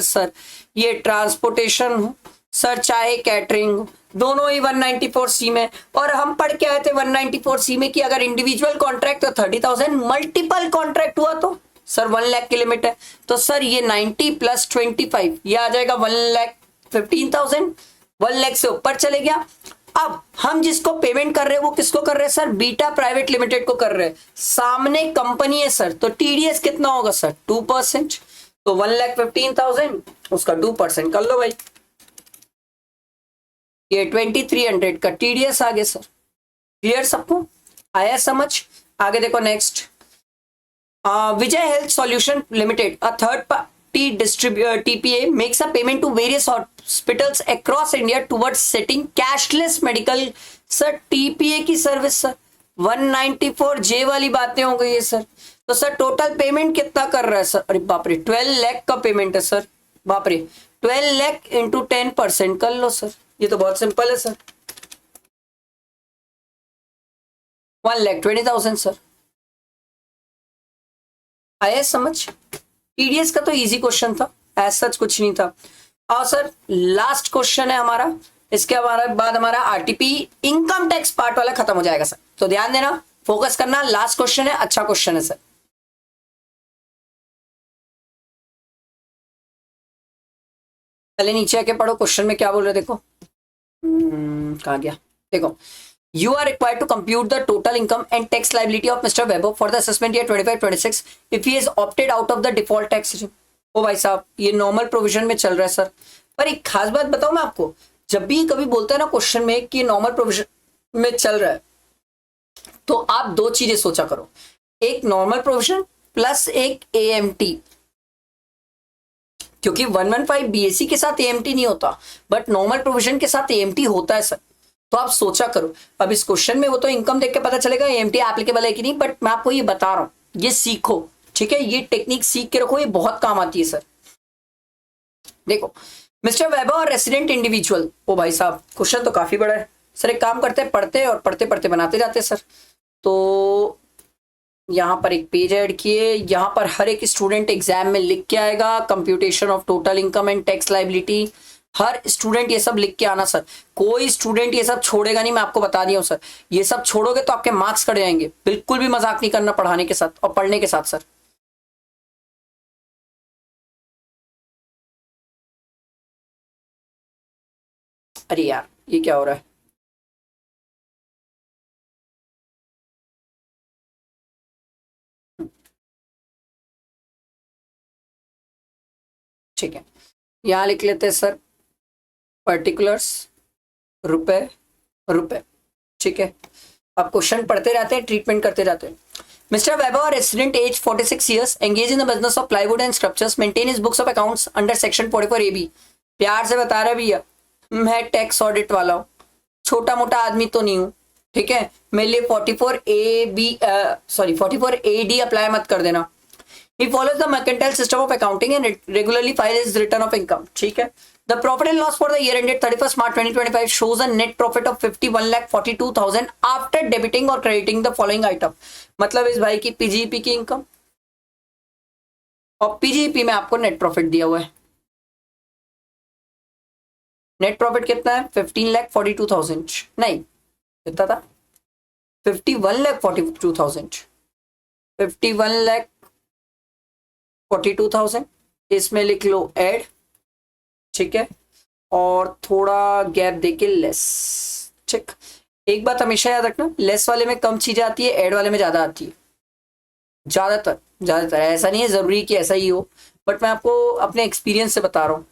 Sir ये transportation sir चाहे कैटरिंग दोनों ही 194C में, और हम पढ़ के आए थे 194C में कि अगर इंडिविजुअल कॉन्ट्रैक्ट तो 30,000, मल्टीपल कॉन्ट्रैक्ट हुआ तो सर 1 लाख की लिमिट है। तो सर ये 90 प्लस 25 ये आ जाएगा 1,15,000, 1 लाख से ऊपर चले गया। अब हम जिसको पेमेंट कर रहे हैं वो किसको कर रहे हैं सर? बीटा प्राइवेट लिमिटेड को कर रहे हैं, सामने कंपनी है सर, तो TDS कितना होगा सर? 2%, तो 1,15,000 उसका 2% कर लो भाई, ये 2300 का टीडीएस आ गया सर। क्लियर सबको? आया समझ? आगे देखो next, Vijay health solution limited, a third party distributor TPA makes a payment to various hospitals across India towards settling cashless medical. Sir TPA की सर्विस सर 194J वाली बातें हो गई है सर। तो सर टोटल पेमेंट कितना कर रहा है सर? अरे बाप रे 12 लाख का पेमेंट है सर। बाप रे 12 लाख इंटू 10% कर लो सर, ये तो बहुत सिंपल है सर। 1,20,000 सर। आया समझ? टीडीएस का तो इजी क्वेश्चन था, ऐसा सच कुछ नहीं था। और सर लास्ट क्वेश्चन है हमारा, इसके बाद हमारा आरटीपी इनकम टैक्स पार्ट वाला खत्म हो जाएगा सर। तो ध्यान देना, फोकस करना, लास्ट क्वेश्चन है, अच्छा क्वेश्चन है सर। पहले नीचे आके पढ़ो क्वेश्चन में क्या बोल रहे, देखो कहा गया, देखो You are required to compute the total income and tax liability of Mr. Weber for the assessment year 25-26 if he is opted out of the default tax regime। ओ भाई साहब ये नॉर्मल प्रोविजन में चल रहा है सर, पर एक खास बात बताऊं मैं आपको, जब भी कभी बोलता है ना क्वेश्चन में कि नॉर्मल प्रोविजन में चल रहा है, तो आप दो चीजें सोचा करो, एक नॉर्मल प्रोविजन प्लस एक AMT, क्योंकि 115 BAC के साथ AMT नहीं होता, बट नॉर्मल प्रोविजन के साथ AMT होता है सर। तो आप सोचा करो, अब इस क्वेश्चन में वो तो इनकम देख के पता चलेगा AMT एप्लीकेबल है कि नहीं, बट मैं आपको ये बता रहा हूं, ये सीखो, ठीक है, ये टेक्निक सीख के रखो, ये बहुत काम आती है सर। देखो मिस्टर वेबर और रेसिडेंट इंडिविजुअल, ओ भाई साहब क्वेश्चन तो काफी बड़ा है सर। एक काम करते हैं, पढ़ते और पढ़ते पढ़ते बनाते जाते सर। तो यहां पर एक पेज ऐड किए, यहां पर हर एक स्टूडेंट एग्जाम में लिख के आएगा computation of total income and tax liability. Her student ये सब लिख के आना सर, कोई स्टूडेंट ये सब छोड़ेगा नहीं, मैं आपको बता दिया हूं सर। ये सब छोड़ोगे तो आपके मार्क्स कट जाएंगे, बिल्कुल भी मजाक नहीं करना पढ़ाने के साथ और पढ़ने के साथ सर। अरे यार ये क्या हो रहा है? ठीक है, यहां लिख लेते हैं सर पर्टिकुलर्स रुपए रुपए, ठीक है। अब क्वेश्चन पढ़ते रहते हैं, ट्रीटमेंट करते रहते हैं। Mr. Weber, resident age 46 years, engaged in the business of plywood and structures, maintain his books of accounts under section 44AB। प्यार से बता रहा भैया, मैं टैक्स ऑडिट वाला हूँ, छोटा मोटा आदमी तो नहीं हूँ, ठीक है। मेरे लिए 44AD अप्लाई मत कर देना। He follows the mercantile system of accounting and regularly files his return of income, ठीक है। The profit and loss for the year ended 31st March 2025 shows a net profit of 51,42,000 after debiting or crediting the following item। मतलब इस भाई की PGP की income और PGP में आपको नेट प्रॉफिट दिया हुआ है। नेट प्रॉफिट कितना है? 15,42,000, नहीं कितना था? 51,42,000, 51,42,000। इसमें लिख लो ऐड, ठीक है, और थोड़ा गैप देके लेस, ठीक। एक बात हमेशा याद रखना, लेस वाले में कम चीजें आती है, ऐड वाले में ज्यादा आती है, ज्यादातर ऐसा नहीं है जरूरी कि ऐसा ही हो, बट मैं आपको अपने एक्सपीरियंस से बता रहा हूं।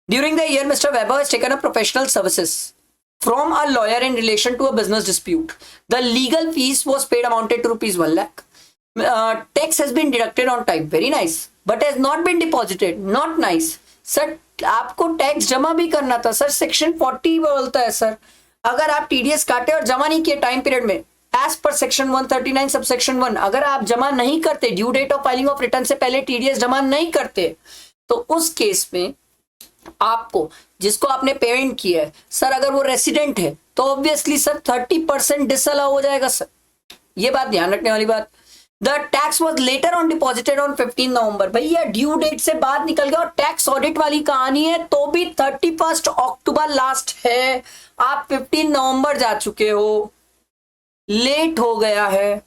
During the year mister weber has taken a professional services from a lawyer in relation to a business dispute. The legal fees was paid amounted to rupees 1 lakh. Tax has been deducted on time. Very nice. But has not been deposited. Not nice. Sir आपको tax जमा भी करना था sir, section 40 बोलता है sir, अगर आप TDS काटे और जमा नहीं किए टाइम पीरियड में as per section 139 sub section 1, अगर आप जमा नहीं करते, due date of filing of return से पहले टीडीएस जमा नहीं करते, तो उस केस में आपको, जिसको आपने पेमेंट किया है सर, अगर वो रेसिडेंट है तो ऑब्वियसली सर 30% डिसअलाउ हो जाएगा सर। ये बात ध्यान रखने वाली बात। The tax was later on deposited on 15 नवंबर। भैया ड्यू डेट से बाद निकल गया और टैक्स ऑडिट वाली कहानी है तो भी 31 अक्टूबर लास्ट है, आप 15 नवंबर जा चुके हो, लेट हो गया है,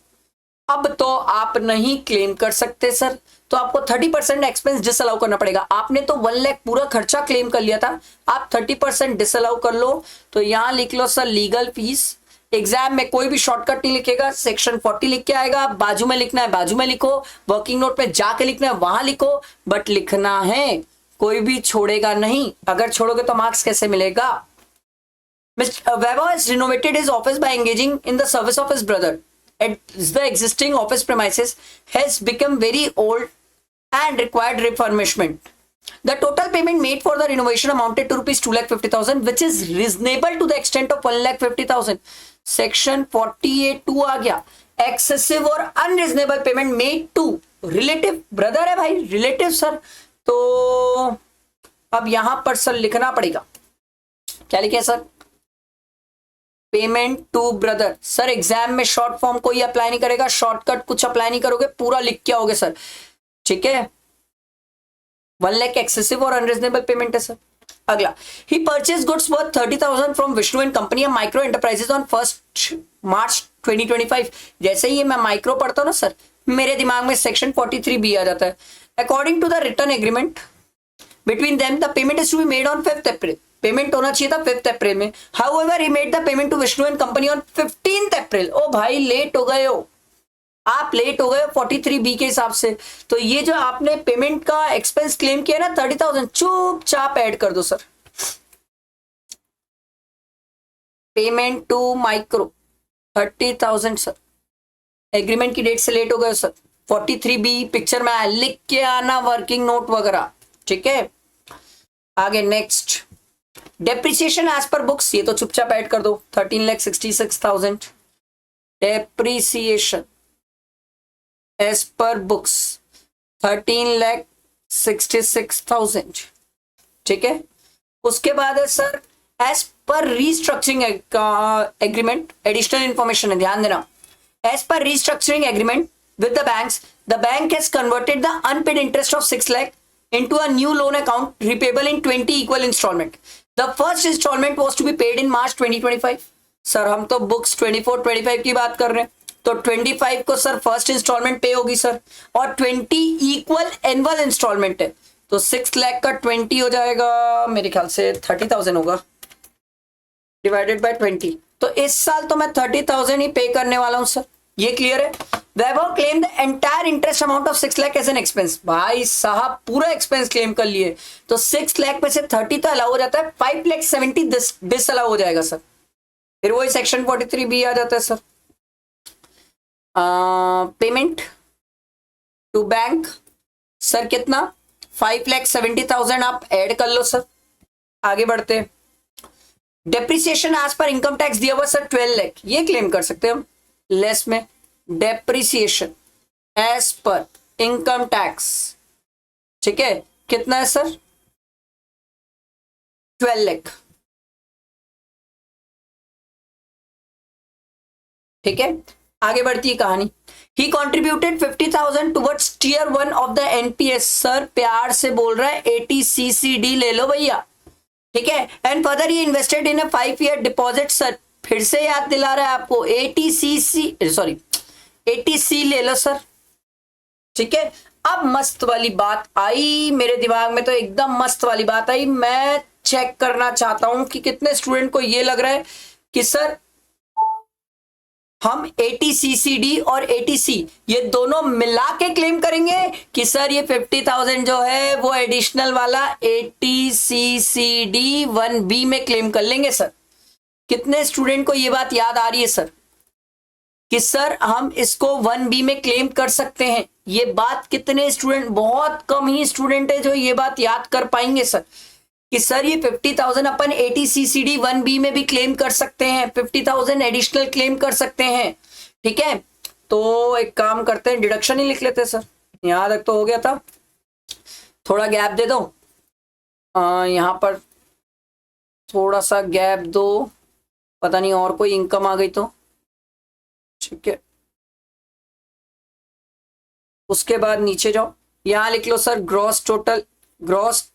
अब तो आप नहीं क्लेम कर सकते सर, तो आपको 30% एक्सपेंस डिसअलाउ करना पड़ेगा। आपने तो 1 लाख पूरा खर्चा क्लेम कर लिया था, आप 30% डिसअलाउ कर लो। तो यहां लिख लो सर लीगल फीस। एग्जाम में कोई भी शॉर्टकट नहीं लिखेगा, सेक्शन 40 लिख के आएगा, बाजू में लिखना है बाजू में लिखो, वर्किंग नोट में जाके लिखना है वहां लिखो, बट लिखना है, कोई भी छोड़ेगा नहीं। अगर छोड़ोगे तो मार्क्स कैसे मिलेगा? Mr. Vaibhav has renovated his office by engaging in the service of his brother. As the existing office premises has become very old and required refurbishment. The total payment made for the renovation amounted to rupees 2,50,000, which is reasonable to the extent of 1,50,000. Section 48(2) आ गया, excessive और unreasonable payment made to relative, brother है भाई, relative sir. तो अब यहां पर sir लिखना पड़ेगा, क्या लिखे sir, payment to brother. Sir exam में शॉर्ट फॉर्म कोई अप्लाई नहीं करेगा, शॉर्टकट कुछ अप्लाई नहीं करोगे, पूरा लिख के आओगे सर, ठीक है। 1 लाख एक्सेसिव और अनरीजनेबल पेमेंट है सर। अगला, he purchase goods worth 30,000 from Vishnu and company micro enterprises on 1 March 2025। जैसे ही मैं माइक्रो पढ़ता हूं ना सर, मेरे दिमाग में सेक्शन 43B आ जाता है। According to the return agreement between them the payment is to be made on 5 April. Payment होना चाहिए था 5 अप्रैल में। However he made the payment to Vishnu and company on 15 April. ओ भाई लेट हो गए हो, आप लेट हो गए 43B के हिसाब से। तो ये जो आपने पेमेंट का एक्सपेंस क्लेम किया ना 30,000, चुपचाप ऐड कर दो sir. Payment to micro 30,000 sir, agreement की डेट से लेट हो गए सर। 43B पिक्चर में लिख के आना, वर्किंग नोट वगैरह, ठीक है। आगे next, depreciation as per books, ये तो चुपचाप ऐड कर दो 13,66,000। डेप्रिसिएशन एज पर बुक्स 13,66,000, ठीक है। उसके बाद है sir as per restructuring agreement, additional information है, ध्यान देना। As per restructuring agreement with the banks, the bank has converted the unpaid interest of 6 lakh into a new loan account repayable in 20 equal installment. The first installment was to be paid in March 2025. Sir हम तो books 24-25 की बात कर रहे हैं, तो 25 को sir first instalment पे होगी सर, और 20 इक्वल एनुअल इंस्टॉलमेंट है, तो 6 लाख का 20 हो जाएगा, मेरे ख्याल से 30,000 होगा डिवाइडेड बाय 20। तो इस साल तो मैं 30,000 ही पे करने वाला हूं सर, ये क्लियर है। Vaibhav claim the entire interest amount of 6 lakh as an expense. भाई साहब पूरा एक्सपेंस क्लेम कर लिए, तो 6 लाख में से 30 तो अलाउ हो जाता है, 5,70,000 डिस अलाउ हो जाएगा सर, फिर वही सेक्शन 43B आ जाता है sir. Payment to bank sir कितना, 5,70,000 आप ऐड कर लो सर। आगे बढ़ते, depreciation as per income tax दिया हुआ सर 12 लाख, ये क्लेम कर सकते हैं हम लेस में। Depreciation as per income tax, ठीक है, कितना है सर, 12 लाख, ठीक है। आगे बढ़ती है कहानी। He contributed 50,000 towards tier 1 of the NPS. Sir प्यार से बोल रहा है 80CCD ले लो भैया, ठीक है। And further he invested in a 5 year deposit. Sir फिर से याद दिला रहा है आपको, 80C ले लो सर, ठीक है। अब मस्त वाली बात आई मेरे दिमाग में, तो एकदम मस्त वाली बात आई। मैं चेक करना चाहता हूं कि कितने स्टूडेंट को ये लग रहा है कि सर हम 80CCD और 80C ये दोनों मिला के क्लेम करेंगे, कि सर ये 50,000 जो है वो एडिशनल वाला 80CCD 1B में क्लेम कर लेंगे सर। कितने स्टूडेंट को ये बात याद आ रही है सर कि सर हम इसको 1B में क्लेम कर सकते हैं? ये बात कितने स्टूडेंट, बहुत कम ही स्टूडेंट है जो ये बात याद कर पाएंगे सर कि सर ये 50,000 अपन 80CCD 1B में भी क्लेम कर सकते हैं, 50,000 एडिशनल क्लेम कर सकते हैं, ठीक है। तो एक काम करते हैं, डिडक्शन ही लिख लेते हैं सर, यहां तक तो हो गया था। थोड़ा गैप दे दो, यहां पर थोड़ा सा गैप दो, पता नहीं और कोई इनकम आ गई तो, ठीक है। उसके बाद नीचे जाओ, यहां लिख लो सर ग्रॉस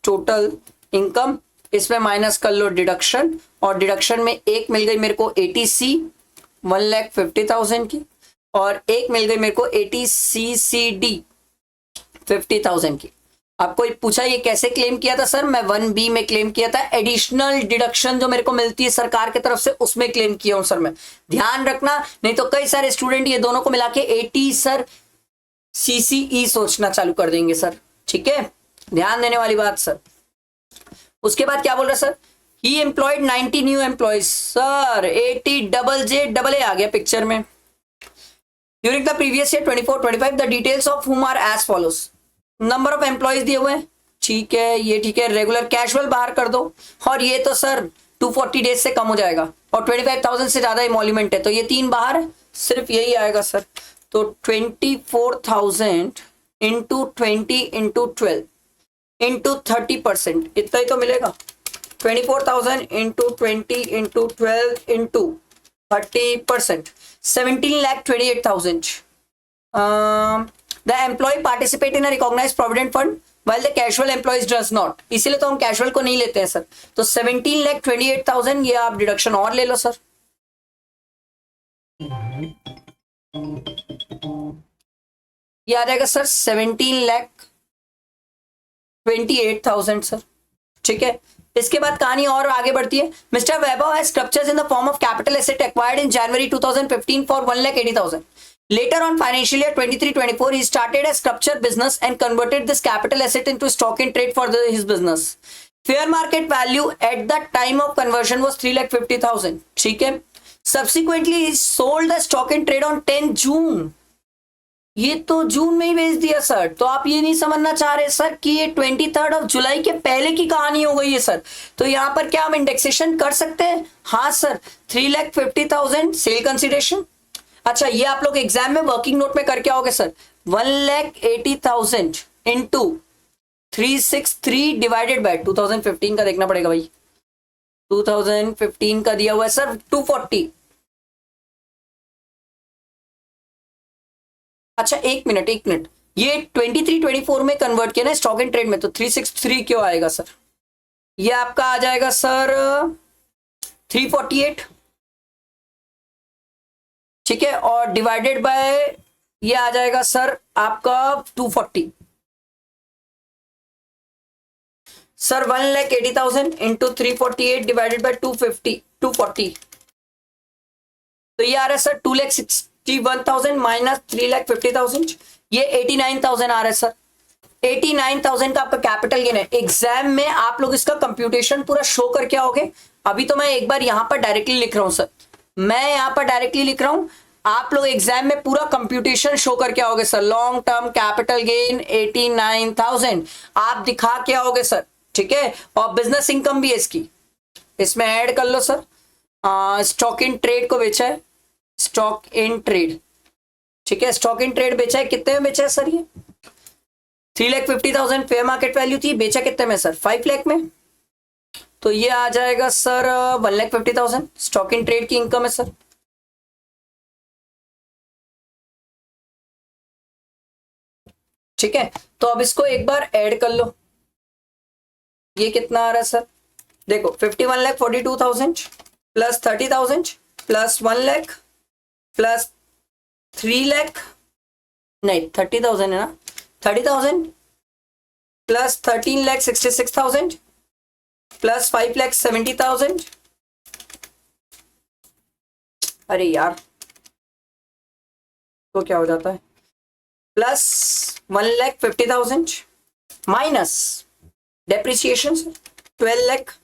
टोटल इनकम, इसमें माइनस कर लो डिडक्शन, और डिडक्शन में एक मिल गई मेरे को 80C 1,50,000 की, और एक मिल गई मेरे को 80CCD 50,000 की। आपको पूछा ये कैसे क्लेम किया था सर, मैं 1B में क्लेम किया था, एडिशनल डिडक्शन जो मेरे को मिलती है सरकार की तरफ से उसमें क्लेम किया हूं सर मैं, ध्यान रखना। नहीं तो कई सारे स्टूडेंट ये दोनों को मिला के 80 सर CCE सोचना चालू कर देंगे सर, ठीक है, ध्यान देने वाली बात सर। उसके बाद क्या बोल रहा है sir, he employed 90 new employees sir, 80 double J double A आ गया पिक्चर में। During the previous year 24-25 the details of whom are as follows. Number of employees दिए हुए हैं, ठीक है, ये ठीक है। रेगुलर कैजुअल बाहर कर दो, और ये तो सर 240 डेज से कम हो जाएगा, और 25,000 से ज्यादा इमोल्यूमेंट है, तो ये 3 बाहर है, सिर्फ यही आएगा सर। तो 24,000 इंटू 20 इंटू 12 इंटू 30%, इतना ही तो मिलेगा। 24,000 into 20 into 12 into 30%, 17,28,000। The employee participate in a recognized provident fund while the casual employees does not, इसीलिए तो हम कैजुअल को नहीं लेते हैं सर। तो 17,28,000 ये आप डिडक्शन और ले लो सर। ये आ जाएगा सर 17,28,000 सर, ठीक है। इसके बाद कहानी और आगे बढ़ती है। Mister Vaibhav has structures in the form of capital asset acquired in January 2015 for 1,80,000. Later on financial year 23-24, he started a structure business and converted this capital asset into stock in trade for his business. Fair market value at the time of conversion was 3,50,000. ठीक है। Subsequently, he sold the stock in trade on 10 June. ये तो जून में ही बेच दिया sir. तो आप ये नहीं समझना चाह रहे सर कि ये 23 जुलाई के पहले की कहानी हो गई है सर। तो यहाँ पर क्या हम इंडेक्सेशन कर सकते हैं? हाँ सर, 3,50,000 सेल कंसिडरेशन। अच्छा, ये आप लोग एग्जाम में वर्किंग नोट में करके आओगे सर। 1,80,000 इंटू 363 डिवाइडेड बाय 2015 का देखना पड़ेगा भाई। 2015 का दिया हुआ है सर 240। अच्छा एक मिनट, ये 23-24 में कन्वर्ट किया ना स्टॉक एंड ट्रेड में, तो 363 क्यों आएगा सर? ये आपका आ जाएगा सर 348, ठीक है, और डिवाइडेड बाय ये आ जाएगा सर आपका 240। सर 1,80,000 इंटू 348 डिवाइडेड बाय 240, तो ये आ रहा है सर 2,61,000 माइनस 3,50,000, ये 89,000 आ रहा है सर। 89,000 का आपका कैपिटल गेन है। एग्जाम में आप लोग इसका कंप्यूटेशन पूरा शो करके आओगे। अभी तो मैं एक बार यहां पर डायरेक्टली लिख रहा हूं सर, मैं यहां पर डायरेक्टली लिख रहा हूं, आप लोग एग्जाम में पूरा कंप्यूटेशन शो करके आओगे sir. Long term capital gain 89,000 आप दिखा के आओगे सर, ठीक है। और बिजनेस इनकम भी है इसकी, इसमें ऐड कर लो सर। स्टॉक इन ट्रेड को बेचा है, स्टॉक इन ट्रेड, ठीक है, स्टॉक इन ट्रेड बेचा है, कितने में बेचा है सर? ये 3,50,000 फेयर मार्केट वैल्यू थी, बेचा कितने में सर? 5 लाख में। तो ये आ जाएगा सर 1,50,000 स्टॉक इन ट्रेड की इनकम है सर। ठीक है, तो अब इसको एक बार ऐड कर लो। ये कितना आ रहा है सर? देखो 51,42,000 plus 30,000 plus 1 lakh plus 3 lakh, नहीं 30,000 है ना, 30,000 प्लस 13,66,000 प्लस 5,70,000। अरे यार तो क्या हो जाता है? प्लस 1,50,000 माइनस डेप्रिसिएशन 12 लाख,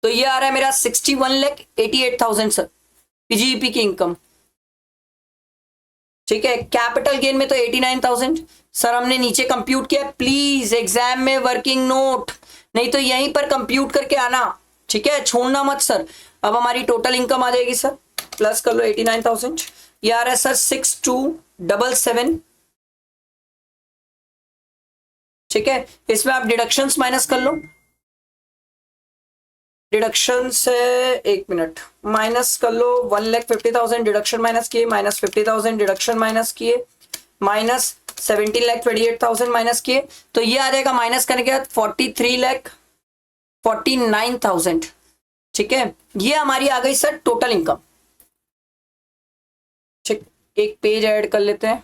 तो ये आ रहा है मेरा 61,88,000 सर पीजीईपी की इनकम। ठीक है, कैपिटल गेन में तो 89,000 सर हमने नीचे कंप्यूट किया। प्लीज एग्जाम में वर्किंग नोट नहीं तो यहीं पर कंप्यूट करके आना, ठीक है, छोड़ना मत सर। अब हमारी टोटल इनकम आ जाएगी सर, प्लस कर लो 89,000, ये आ रहा है सर 6,277। ठीक है, इसमें आप डिडक्शंस माइनस कर लो। डिडक्शन से एक मिनट माइनस कर लो 1,50,000 डिडक्शन माइनस किए, माइनस 50,000 डिडक्शन माइनस किए, माइनस 17,28,000 माइनस किए, तो ये आ जाएगा माइनस करने के बाद 43,49,000। ठीक है, ये हमारी आ गई सर टोटल इनकम। ठीक, एक पेज ऐड कर लेते हैं।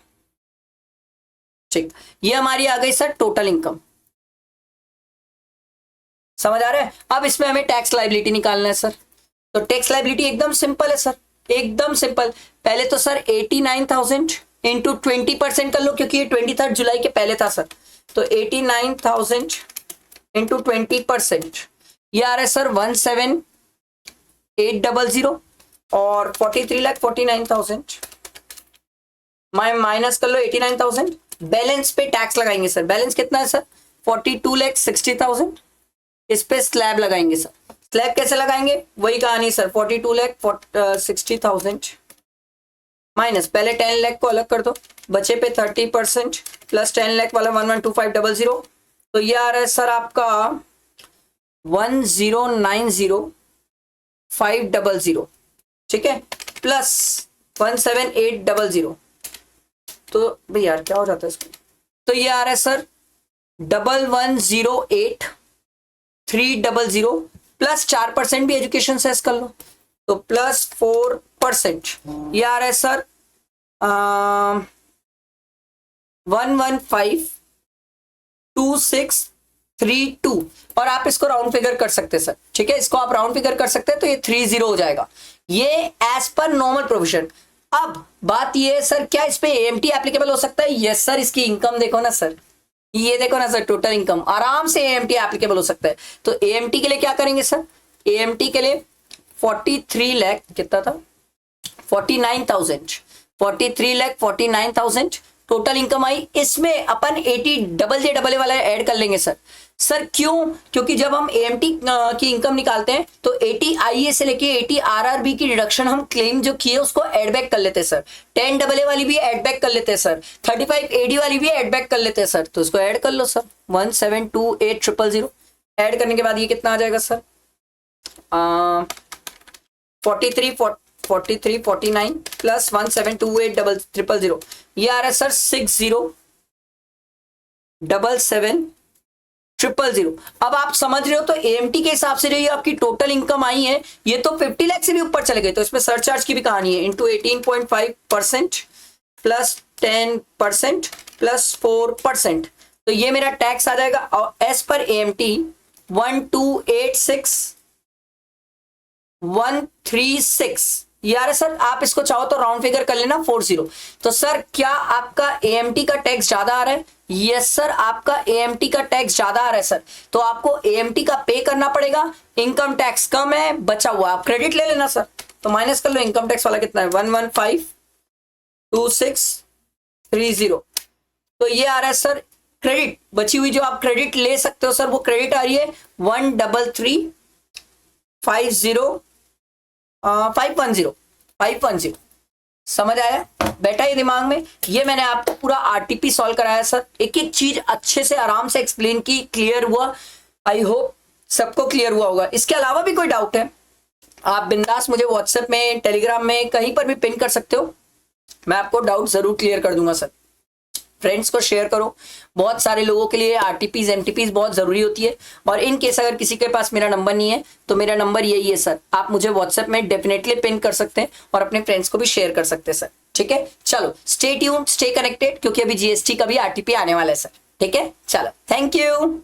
ठीक, ये हमारी आ गई सर टोटल इनकम। समझ आ रहा है? अब इसमें हमें टैक्स लायबिलिटी निकालना है सर। तो टैक्स लायबिलिटी एकदम सिंपल है सर, एकदम सिंपल। पहले तो सर 89,000 इंटू 20% कर लो, क्योंकि ये 23 जुलाई के पहले था सर। तो 89,000 इंटू 20%, ये आ रहा है सर 17800 और 43,49,000 माइनस कर लो 89,000। बैलेंस पे टैक्स लगाएंगे सर, बैलेंस कितना है सर 42,60,000। इस पे स्लैब लगाएंगे सर, स्लैब कैसे लगाएंगे वही कहानी सर 42,60,000 माइनस पहले 10 लाख को अलग कर दो, बचे पे 30% प्लस 10 लाख वाला 112500, तो ये आ रहा है सर आपका 1090500, ठीक है, प्लस 17800, तो भाई यार क्या हो जाता है इसको, तो ये आ रहा है सर 1108,300 प्लस 4% भी एजुकेशन सेस कर लो तो प्लस 4%, ये आ रहा है सर 1152632 और आप इसको राउंड फिगर कर सकते हैं सर, ठीक है, इसको आप राउंड फिगर कर सकते हैं तो ये 30 हो जाएगा, ये एज पर नॉर्मल प्रोविजन। अब बात ये है सर क्या इस पे एएमटी एप्लीकेबल हो सकता है? यस सर, इसकी इनकम देखो ना सर, ये देखो ना सर, टोटल इनकम आराम से एएमटी एप्लीकेबल हो सकता है। तो एएमटी के लिए क्या करेंगे सर, एएमटी के लिए 43 लाख कितना था 43,49,000 टोटल इनकम आई, इसमें अपन 80 डबल जे डबल ए वाला ऐड कर लेंगे सर। सर क्यों? क्योंकि जब हम एएमटी की इनकम निकालते हैं तो 80 आईए से लेके 80 आरआरबी की डिडक्शन हम क्लेम जो किए उसको ऐड बैक कर लेते हैं सर, 10 डबल ए वाली भी ऐड बैक कर लेते हैं सर, 35 एडी वाली भी ऐड बैक कर लेते हैं सर, तो इसको ऐड कर लो सर 1728000 ऐड करने के बाद ये कितना आ जाएगा सर 4349 प्लस 1728000, ये आ रहा है सर 607700। अब आप समझ रहे हो तो एएमटी के हिसाब से जो ये आपकी टोटल इनकम आई है ये तो 50 लाख से भी ऊपर चले गए, तो इसमें सरचार्ज की भी कहानी है इंटू 18.5% प्लस 10% प्लस 4%, तो ये मेरा टैक्स आ जाएगा और एज पर एएमटी 1286136 यार सर, आप इसको चाहो तो राउंड फिगर कर लेना 40। तो सर क्या आपका एएमटी का टैक्स ज्यादा आ रहा है? यस सर, आपका एएमटी का टैक्स ज्यादा आ रहा है सर, तो आपको एएमटी का पे करना पड़ेगा, इनकम टैक्स कम है, बचा हुआ आप क्रेडिट ले लेना सर, तो माइनस कर लो, इनकम टैक्स वाला कितना है 1152630, तो ये आ रहा है सर क्रेडिट, बची हुई जो आप क्रेडिट ले सकते हो सर वो क्रेडिट आ रही है 13350 समझ आया? बैठा ये दिमाग में? ये मैंने आपको पूरा आरटीपी सॉल्व कराया सर, एक एक चीज अच्छे से आराम से एक्सप्लेन की, क्लियर हुआ, आई होप सबको क्लियर हुआ होगा। इसके अलावा भी कोई डाउट है आप बिंदास मुझे व्हाट्सएप में, टेलीग्राम में, कहीं पर भी पिन कर सकते हो, मैं आपको डाउट जरूर क्लियर कर दूंगा सर। फ्रेंड्स को शेयर करो, बहुत सारे लोगों के लिए आरटीपीज एमटीपीज बहुत जरूरी होती है, और इन केस अगर किसी के पास मेरा नंबर नहीं है तो मेरा नंबर यही है सर, आप मुझे व्हाट्सएप में डेफिनेटली पिन कर सकते हैं और अपने फ्रेंड्स को भी शेयर कर सकते हैं सर, ठीक है। चलो स्टे ट्यून्ड, स्टे कनेक्टेड, क्योंकि अभी जीएसटी का भी आरटीपी आने वाला है सर, ठीक है। चलो थैंक यू।